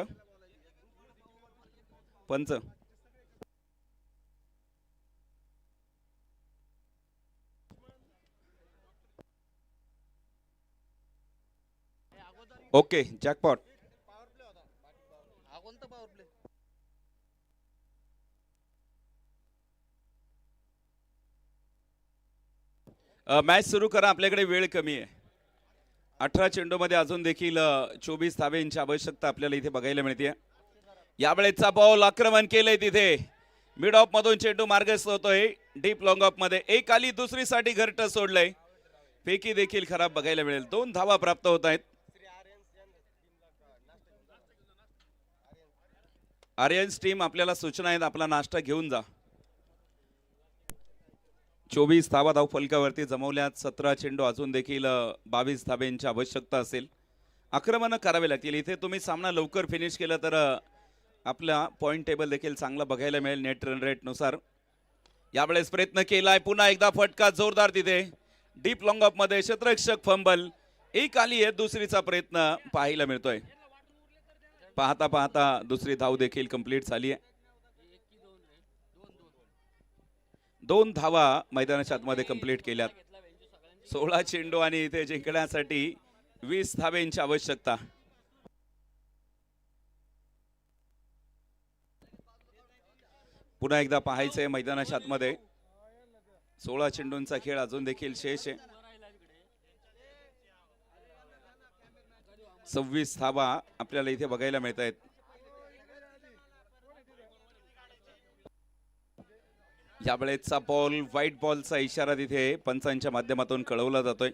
पंच. Okay jackpot. मॅच सुरू करा, आपल्याकडे वेळ कमी आहे. 18 चेंडूमध्ये अजून देखील 24 धावेंची आवश्यकता आपल्याला इथे बघायला मिळते. यावेळेचा बॉल आक्रमण केलंय तिथे मिड ऑफ मधून चेंडू मार्गस्थ होतोय डीप लॉंग ऑफ मध्ये. एक आली दुसरीसाठी घरट सोडलंय. फेकी देखील खराब बघायला मिळेल. 2 धावा प्राप्त होत आहेत. आर्यन्स टीम आपल्याला सूचना आहेत, आपला नाश्ता घेऊन जा. 24 धावा धाव फलकावरती जमवल्यात. 17 चेंडू अजून देखील 22 धाब्यांची आवश्यकता असेल. आक्रमण करावे लागतील. इथे तुम्ही सामना लवकर फिनिश केला तर आपला पॉइंट टेबल देखील चांगला बघायला मिळेल नेट रन रेट नुसार. यावेळेस प्रयत्न केलाय, पुन्हा एकदा फटका जोरदार तिथे डीप लॉंग ऑफ मध्ये, क्षेत्ररक्षक फंबल. एक आली आहे, दुसरीचा प्रयत्न पाहायला मिळतोय. पाहता पाहता दुसरी धाव देखील कंप्लीट झाली आहे. 2 धावा मैदानाच्या आतमध्ये कंप्लीट केल्यात. 16 चेंडू आणि इथे जिंकण्यासाठी 20 धावेंची आवश्यकता. पुन्हा एकदा पाहायचंय मैदानाच्या आतमध्ये 16 चेंडूंचा खेळ अजून देखील शेष आहे. 26 धावा आपल्याला इथे बघायला मिळत आहेत. यावेळेचा बॉल व्हाईट बॉलचा इशारा तिथे पंचांच्या माध्यमातून कळवला जातोय.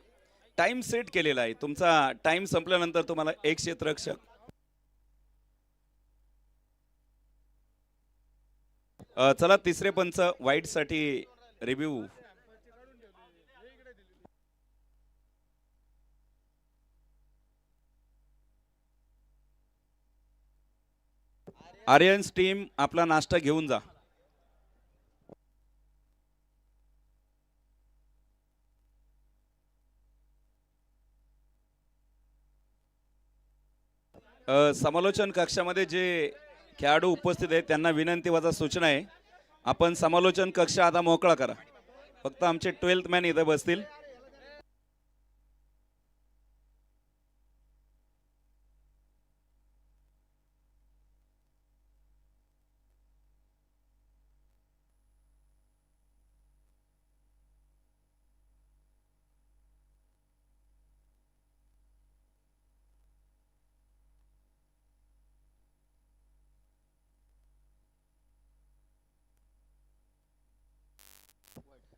टाइम सेट केलेला आहे. तुमचा टाइम संपल्यानंतर तुम्हाला एक क्षेत्ररक्षक चला तिसरे पंच व्हाईट साठी रिव्ह्यू. आर्यन्स टीम आपला नाश्ता घेऊन जा. समालोचन कक्षामध्ये जे खेळाडू उपस्थित आहेत त्यांना विनंती वजा सूचना आहे, आपण समालोचन कक्ष आता मोकळा करा. फक्त आमचे 12th मॅन इथे बसतील.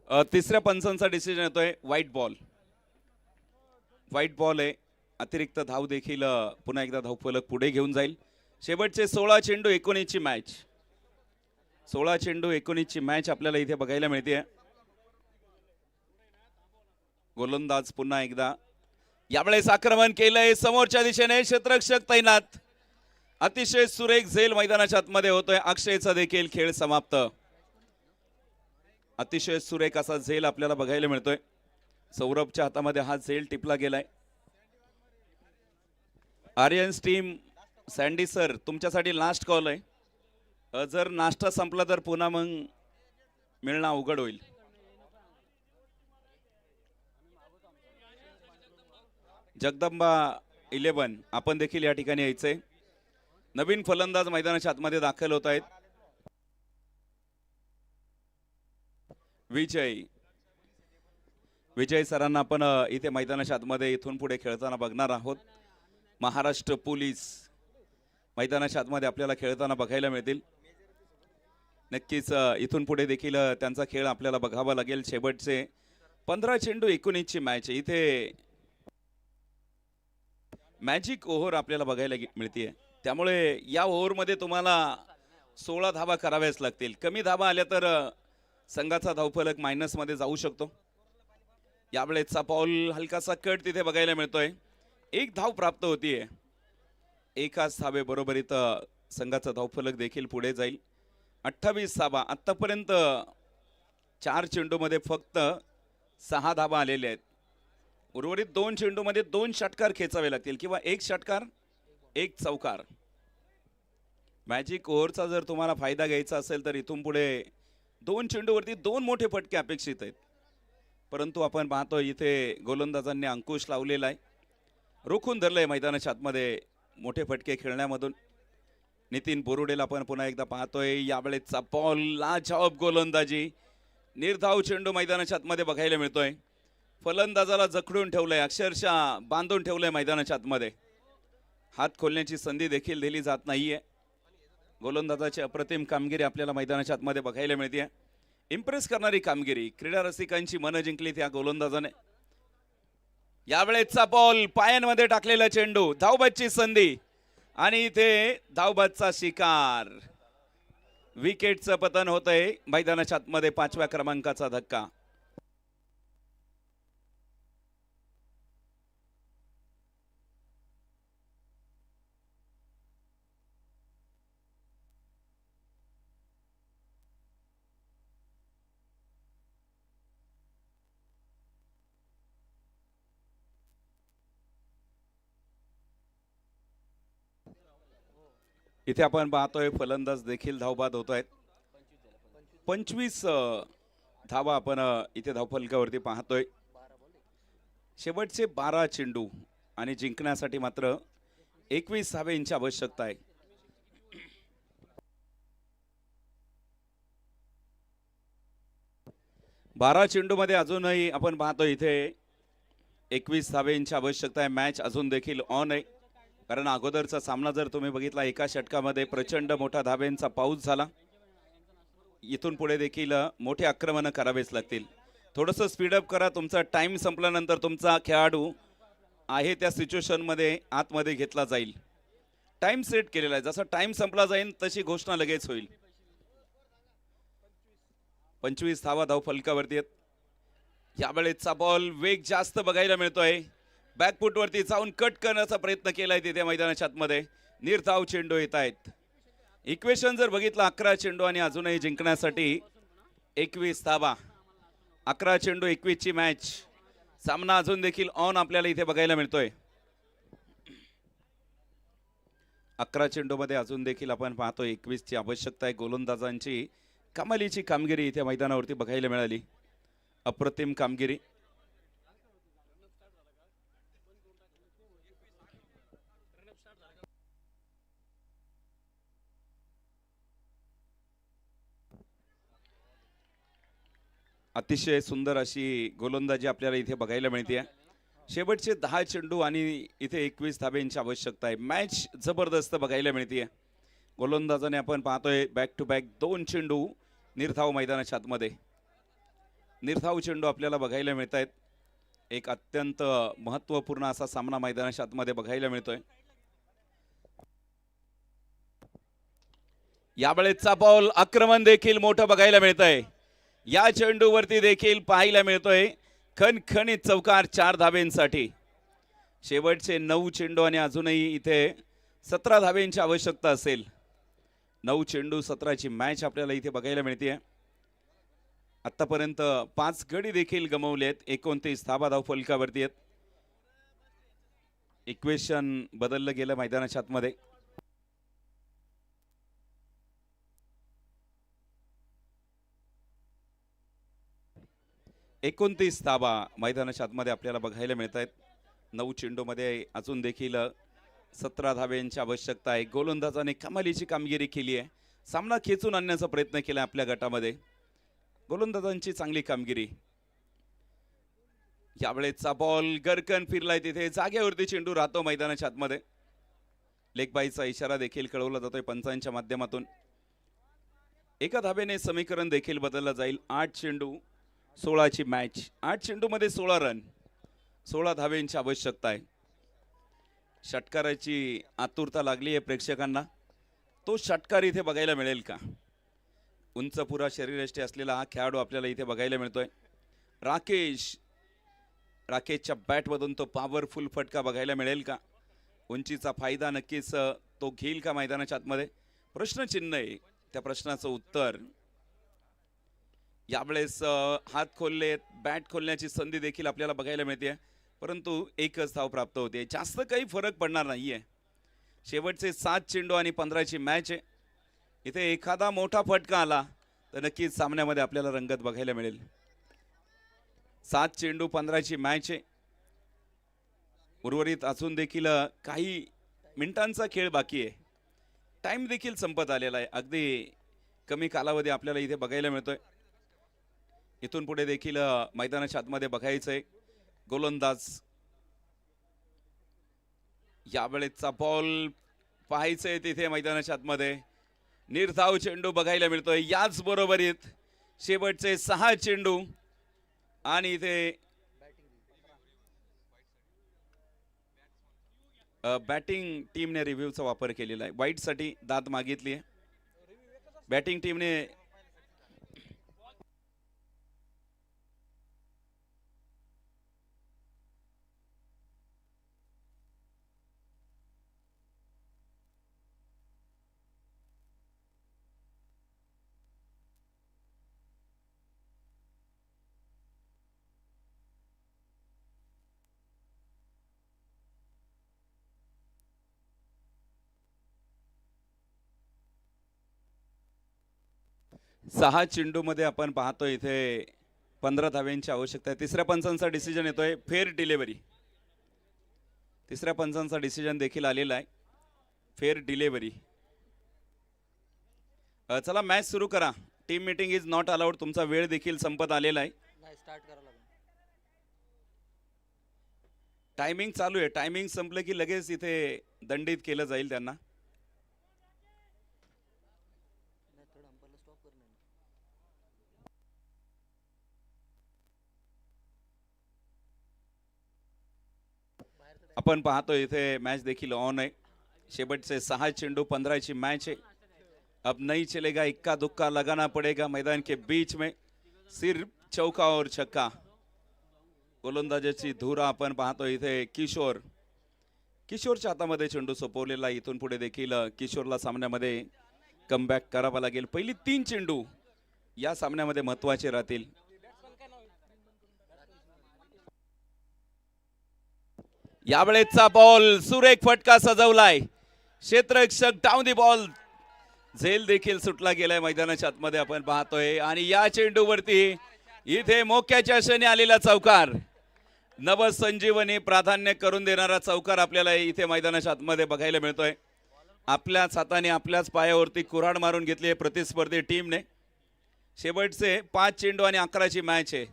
तिसऱ्या पंचांचा डिसिजन येतोय व्हाईट बॉल. व्हाईट बॉल आहे. अतिरिक्त धाव देखील पुन्हा एकदा धावफलक पुढे घेऊन जाईल. शेवटचे 16 चेंडू 19 ची मॅच. 16 चेंडू 19 ची मॅच आपल्याला इथे बघायला मिळते. गोलंदाज पुन्हा एकदा यावेळेस आक्रमण केलंय समोरच्या दिशेने. क्षेत्ररक्षक तैनात. अतिशय सुरेख झेल मैदानाच्या आतमध्ये होतोय. अक्षयचा देखील खेळ समाप्त. अतिशय सुरेख असा झेल आपल्याला बघायला मिळतोय. सौरभच्या हातामध्ये हा झेल टिपला गेलाय. आर्यन्स टीम सँडी सर तुमच्यासाठी लास्ट कॉल आहे. जर नाश्ता संपला तर पुन्हा मग मिळणं अवघड होईल. जगदंबा 11 आपण देखील या ठिकाणी यायचंय. नवीन फलंदाज मैदानाच्या आतमध्ये दाखल होत आहेत. विजय सरांना आपण इथे मैदानाच्या आतमध्ये इथून पुढे खेळताना बघणार आहोत. महाराष्ट्र पोलीस मैदानाच्या आतमध्ये आपल्याला खेळताना बघायला मिळतील. नक्कीच इथून पुढे देखील त्यांचा खेळ आपल्याला बघावा लागेल. शेवटचे 15 चेंडू 19 ची मॅच. इथे मॅजिक ओव्हर आपल्याला बघायला मिळते. त्यामुळे या ओव्हरमध्ये तुम्हाला 16 धावा कराव्याच लागतील. कमी धावा आल्या तर संघाचा धावफलक मायनस मध्ये जाऊ शकतो. यावेळेचा बॉल हलकासा कट तिथे बघायला मिळतोय. एक धाव प्राप्त होतीये. एकाच धावे बरोबरीत संघाचा धावफलक देखील पुढे जाईल. 28 धावा. आतापर्यंत 4 चेंडूमध्ये फक्त 6 धावा आलेल्या आहेत. उर्वरित 2 चेंडूमध्ये 2 षटकार खेचावे लागतील किंवा 1 षटकार 1 चौकार. मॅजिक ओव्हरचा जर तुम्हाला फायदा घ्यायचा असेल तर इथून पुढे 2 चेंडूवरती 2 मोठे फटके अपेक्षित आहेत. परंतु आपण पाहतो इथे गोलंदाजांनी अंकुश लावलेला आहे. रोखून धरलंय मैदानाच्या आतमध्ये मोठे फटके खेळण्यामधून. नितीन बोरुडेला आपण पुन्हा एकदा पाहतोय. यावेळेचा बॉल लाजवाब गोलंदाजी. निर्धाव चेंडू मैदानाच्या आतमध्ये बघायला मिळतोय. फलंदाजाला जखडून ठेवलंय. अक्षरशः बांधून ठेवलंय मैदानाच्या आतमध्ये. हात खोलण्याची संधी देखील दिली जात नाहीये. गोलंदाजाची अप्रतिम कामगिरी आपल्याला मैदानाच्या आतमध्ये बघायला मिळते. इम्प्रेस करणारी कामगिरी. क्रीडा रसिकांची मनं जिंकली त्या गोलंदाजाने. यावेळेचा बॉल पायांमध्ये टाकलेला चेंडू. धावबादची संधी आणि इथे धावबादचा शिकार. विकेटचं पतन होतंय मैदानाच्या आतमध्ये. 5व्या क्रमांकाचा धक्का. इथे आपण पाहतोय फलंदाज देखील धावबाद होत आहेत. 25 धावा आपण इथे धावफलकावरती पाहतोय. शेवटचे 12 चेंडू आणि जिंकण्यासाठी मात्र 21 धावेंची आवश्यकता आहे. बारा चेंडू मध्ये अजूनही आपण पाहतोय इथे 21 धावेंची आवश्यकता आहे. मॅच अजून देखील ऑन आहे. कारण अगोदरचा सामना जर तुम्ही बघितला एका षटकामध्ये प्रचंड मोठा धावेंचा पाऊस झाला. इथून पुढे देखील मोठे आक्रमण करावेच लागतील. थोडंसं स्पीडअप करा. तुमचा टाइम संपल्यानंतर तुमचा खेळाडू आहे त्या सिच्युएशन मध्ये आतमध्ये घेतला जाईल. टाइम सेट केलेला आहे. जसा टाइम संपला जाईल तशी घोषणा लगेच होईल. 25 धावा धावफलकावरती आहेत. यावेळेचा बॉल वेग जास्त बघायला मिळतोय. बॅकफुट वरती जाऊन कट करण्याचा प्रयत्न केलाय तिथे मैदानाच्या आतमध्ये. निर्धाव चेंडू येत आहेत. इक्वेशन जर बघितलं 11 चेंडू आणि अजूनही जिंकण्यासाठी 21 धावा. 11 चेंडू 21 ची मॅच. सामना अजून देखील ऑन आपल्याला इथे बघायला मिळतोय. 11 चेंडू मध्ये अजून देखील आपण पाहतो 21 ची आवश्यकता आहे. गोलंदाजांची कमालीची कामगिरी इथे मैदानावरती बघायला मिळाली. अप्रतिम कामगिरी. अतिशय सुंदर अशी गोलंदाजी आपल्याला इथे बघायला मिळते. शेवटचे 10 चेंडू आणि इथे 21 धाब्यांची आवश्यकता आहे. मॅच जबरदस्त बघायला मिळते. गोलंदाजाने आपण पाहतोय बॅक टू बॅक 2 चेंडू निर्धाव मैदानाच्या आतमध्ये. निर्धाव चेंडू आपल्याला बघायला मिळत आहेत. एक अत्यंत महत्त्वपूर्ण असा सामना मैदानाच्या आतमध्ये बघायला मिळतोय. यावेळेचा बॉल आक्रमण देखील मोठं बघायला मिळतंय. या चेंडूवरती देखील पाहायला मिळतोय खणखणीत चौकार 4 धाब्यांसाठी. शेवटचे 9 चेंडू आणि अजूनही इथे 17 धाब्यांची आवश्यकता असेल. 9 चेंडू 17ची मॅच आपल्याला इथे बघायला मिळते. आतापर्यंत 5 गडी देखील गमावलेत. 29 धाबा धावफलकावरती आहेत. इक्वेशन बदललं गेलं मैदानाच्या आतमध्ये. एकोणतीस धाबा मैदानाच्या आतमध्ये आपल्याला बघायला मिळत आहेत. 9 चेंडूमध्ये अजून देखील 17 धाब्यांची आवश्यकता आहे. गोलंदाजाने कमालीची कामगिरी केली आहे. सामना खेचून आणण्याचा प्रयत्न केला आपल्या गटामध्ये. गोलंदाजांची चांगली कामगिरी. यावेळेचा बॉल गरकन फिरलाय तिथे. जागेवरती चेंडू राहतो मैदानाच्या आतमध्ये. लेग बाईचा इशारा देखील कळवला जातोय पंचांच्या माध्यमातून. एका धाब्याने समीकरण देखील बदललं जाईल. 8 चेंडू 16ची मॅच. 8 चेंडूमध्ये 16 रन, 16 धाब्यांची आवश्यकता आहे. षटकाराची आतुरता लागली आहे प्रेक्षकांना. तो षटकार इथे बघायला मिळेल का? उंच पुरा शरीरयष्टी असलेला हा खेळाडू आपल्याला इथे बघायला मिळतोय. राकेशच्या बॅटमधून तो पॉवरफुल फटका बघायला मिळेल का? उंचीचा फायदा नक्कीच तो घेईल का मैदानाच्या आतमध्ये? प्रश्नचिन्ह आहे. त्या प्रश्नाचं उत्तर यावेळेस हात खोललेत. बॅट खोलण्याची संधी देखील आपल्याला बघायला मिळते. परंतु एकच धाव प्राप्त होते. जास्त काही फरक पडणार नाहीये. शेवटचे 7 चेंडू आणि 15ची मॅच आहे. इथे एखादा मोठा फटका आला तर नक्कीच सामन्यामध्ये आपल्याला रंगत बघायला मिळेल. 7 चेंडू 15ची मॅच आहे. उर्वरित अजून देखील काही मिनिटांचा खेळ बाकी आहे. टाइम देखील संपत आलेला आहे. अगदी कमी कालावधी आपल्याला इथे बघायला मिळतोय. इथून पुढे देखील मैदानाच्या आतमध्ये बघायचंय. गोलंदाज यावेळेचा बॉल पाहायचंय तिथे मैदानाच्या आतमध्ये. निर्धाव चेंडू बघायला मिळतोय. याच बरोबरीत शेवटचे 6 चेंडू आणि इथे बॅटिंग टीमने रिव्ह्यूचा वापर केलेला आहे. वाईटसाठी दाद मागितली आहे बॅटिंग टीमने. सहा चेंडूमध्ये आपण पाहतोय इथे 15 धाव्यांची आवश्यकता आहे. तिसऱ्या पंचांचा डिसिजन येतोय. Fair delivery. तिसऱ्या पंचांचा डिसिजन देखील आलेला आहे. Fair delivery. चला मॅच सुरू करा. Team meeting is not allowed. तुमचा वेळ देखील संपत आलेला आहे. टायमिंग चालू आहे. टायमिंग संपलं की लगेच इथे दंडित केलं जाईल त्यांना. आपण पाहतो इथे मॅच देखील ऑन आहे. शेवटचे 6 चेंडू 15ची मॅच है. अब नहीं चलेगा, इक्का दुक्का लगाना पड़ेगा मैदान के बीच में. सिर्फ चौका और छक्का. गोलंदाजाची धुरा आपण पाहतो इथे. किशोरच्या हातामध्ये चेंडू सोपवलेला. इथून पुढे देखील किशोरला सामन्यामध्ये कमबॅक करावा लागेल. पहिली 3 चेंडू या सामन्यामध्ये महत्त्वाचे राहतील. यावेळेचा बॉल सुरेख फटका सजवलाय. क्षेत्ररक्षक डाऊन दी बॉल. झेल देखील सुटला गेलाय मैदानाच्या आतमध्ये आपण पाहतोय. आणि या चेंडूवरती इथे मोक्याच्या क्षणी आलेला चौकार. नवसंजीवनी प्राधान्य करून देणारा चौकार आपल्याला इथे मैदानाच्या आतमध्ये बघायला मिळतोय. आपल्याच हाताने आपल्याच पायावरती कुऱ्हाड मारून घेतली आहे प्रतिस्पर्धी टीमने. शेवटचे 5 चेंडू आणि 11ची मॅच आहे.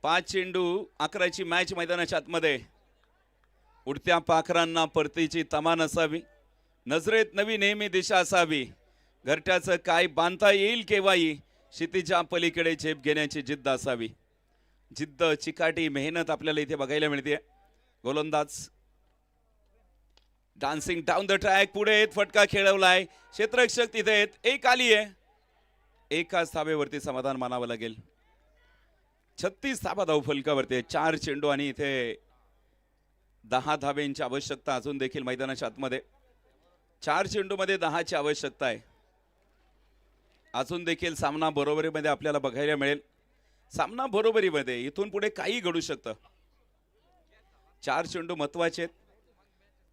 5 चेंडू 11ची मॅच मैदानाच्या आतमध्ये. उडत्या पाखरांना परतीची तमान असावी. नजरेत नवी नेहमी दिशा असावी. घरट्याचं काय बांधता येईल केव्हाही. क्षितिजा पलीकडे झेप घेण्याची जिद्द असावी. जिद्द, चिकाटी, मेहनत आपल्याला इथे बघायला मिळते. गोलंदाज डान्सिंग डाऊन द ट्रॅक, पुढे येत फटका खेळवलाय. क्षेत्ररक्षक तिथे आहेत. एक आली आहे. एकाच धावेवरती समाधान मानावं लागेल. 36 धाबा धावफलकावरती 4 चेंडू आणि इथे 10 धाब्यांची आवश्यकता अजून देखील मैदानाच्या आतमध्ये. 4 चेंडूमध्ये 10ची आवश्यकता आहे. अजून देखील सामना बरोबरीमध्ये आपल्याला बघायला मिळेल. सामना बरोबरीमध्ये इथून पुढे काही घडू शकतं. 4 चेंडू महत्वाचे आहेत.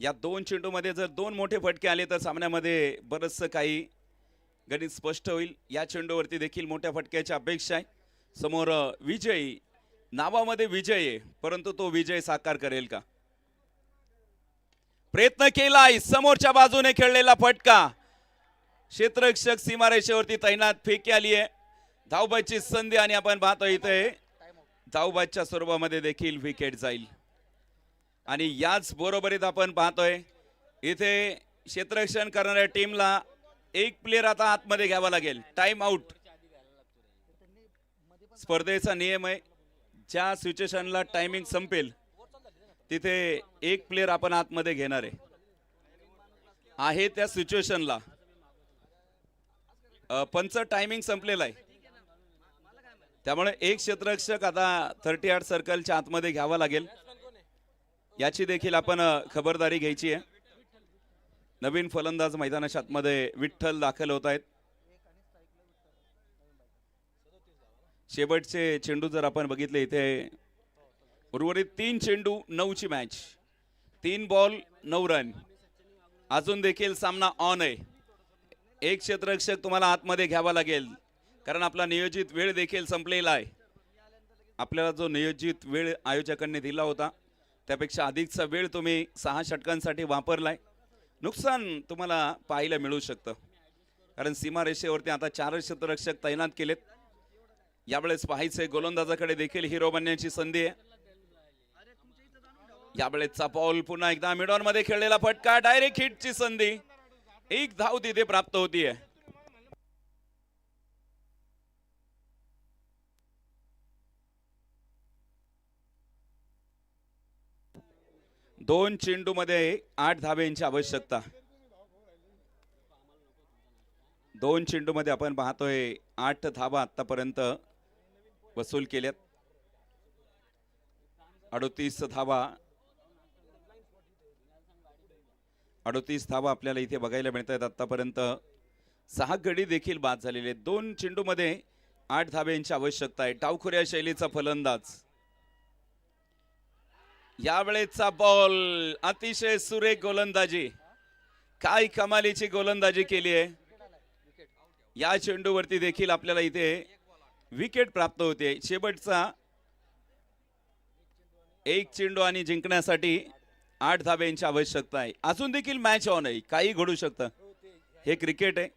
या 2 चेंडूमध्ये जर 2 मोठे फटके आले तर सामन्यामध्ये बरंचसं काही गणित स्पष्ट होईल. या चेंडूवरती देखील मोठ्या फटक्याची अपेक्षा आहे. समोर विजयी, नावामध्ये विजय आहे, परंतु तो विजय साकार करेल का? प्रयत्न केलाय. समोरच्या बाजूने खेळलेला फटका. क्षेत्ररक्षक सीमारेषेवरती तैनात. फेकी आली आहे. धावबादची संधी आणि आपण पाहतो इथे धावबादच्या स्वरूपामध्ये देखील विकेट जाईल. आणि याच बरोबरीत आपण पाहतोय इथे क्षेत्ररक्षण करणाऱ्या टीमला एक प्लेयर आता आतमध्ये घ्यावा लागेल. टाइम आउट स्पर्धेचा नियम आहे. ज्या सिच्युएशनला टायमिंग संपेल तिथे एक प्लेयर आपण आतमध्ये घेणार आहे त्या सिच्युएशनला. पंच टायमिंग संपलेला आहे, त्यामुळे एक क्षेत्ररक्षक आता 38 सर्कलच्या आतमध्ये घ्यावा लागेल. याची देखील आपण खबरदारी घ्यायची आहे. नवीन फलंदाज मैदानाच्या आतमध्ये विठ्ठल दाखल होत आहेत. शेवटचे चेंडू जर आपण बघितले इथे उर्वरित 3 चेंडू 9ची मॅच, 3 बॉल 9 रन. अजून देखील सामना ऑन आहे. एक क्षेत्ररक्षक तुम्हाला आतमध्ये घ्यावा लागेल कारण आपला नियोजित वेळ देखील संपलेला आहे. आपल्याला जो नियोजित वेळ आयोजकांनी दिला होता त्यापेक्षा अधिकचा वेळ तुम्ही 6 षटकांसाठी वापरलाय. नुकसान तुम्हाला पाहायला मिळू शकतं कारण सीमारेषेवरती आता 4 क्षेत्ररक्षक तैनात केलेत. यावेळेस पाहायचंय गोलंदाजाकडे देखील हिरो बनण्याची संधी आहे. यावेळेसचा बॉल पुन्हा एकदा मिडऑन मध्ये खेळलेला फटका. डायरेक्ट हिटची संधी. एक धाव तिथे प्राप्त होतीये. दोन चेंडू मध्ये 8 धाब्यांची आवश्यकता. 2 चेंडू मध्ये आपण पाहतोय 8 धाबा आतापर्यंत वसूल केल्यात. 38 धाबा 38 धाबा आपल्याला इथे बघायला मिळत आहेत. आतापर्यंत 6 गडी देखील बाद झालेले. 2 चेंडू मध्ये 8 धाब्यांची आवश्यकता आहे. डावखुऱ्या शैलीचा फलंदाज. यावेळेचा बॉल अतिशय सुरेख गोलंदाजी. काय कमालीची गोलंदाजी केली आहे. या चेंडूवरती देखील आपल्याला इथे विकेट प्राप्त होते. शेवटचा एक चेंडू आणि जिंकण्यासाठी 8 धाब्यांची आवश्यकता आहे. अजून देखील मॅच ऑन आहे. काही घडू शकतं. हे क्रिकेट आहे.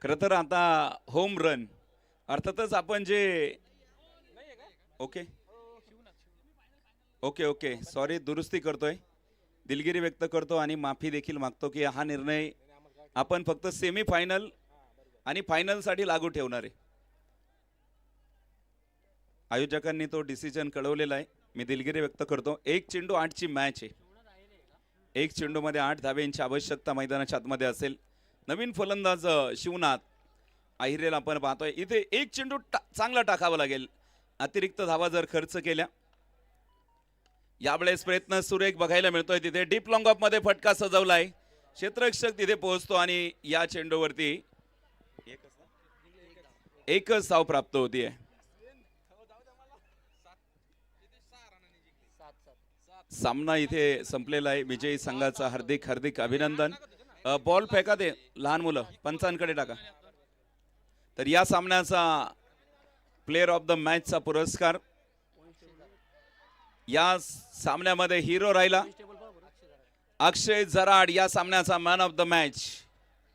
खरं तर आता होम रन अर्थातच आपण जे ओके ओके ओके सॉरी दुरुस्ती करतोय, दिलगिरी व्यक्त करतो आणि माफी देखील मागतो की हा निर्णय आपण फक्त सेमी फायनल आणि फायनल साठी लागू ठेवणार आहे. आयोजकांनी तो डिसिजन कळवलेला आहे. मी दिलगिरी व्यक्त करतो. 1 चेंडू 8ची मॅच आहे. 1 चेंडू मध्ये 8 धाब्यांची आवश्यकता मैदानाच्या आतमध्ये असेल. नवीन फलंदाज शिवनाथ आहिरेला आपण पाहतोय. इथे 1 चेंडू चांगला टाकावा लागेल. अतिरिक्त धावा जर खर्च केल्या. यावेळेस प्रयत्न सुरेख बघायला मिळतोय. तिथे डीप लॉंग ऑफ मध्ये फटका सजवलाय. क्षेत्ररक्षक तिथे पोहोचतो आणि या चेंडूवरती एकच धाव प्राप्त होतीये. सामना इथे संपलेला आहे. विजयी संघाचा हार्दिक हार्दिक अभिनंदन. बॉल फेका दे लहान मुलं पंचांकडे टाका. तर या सामन्याचा प्लेयर ऑफ द मॅचचा पुरस्कार या सामन्यामध्ये हिरो राहिला अक्षय जराड. या सामन्याचा मॅन ऑफ द मॅच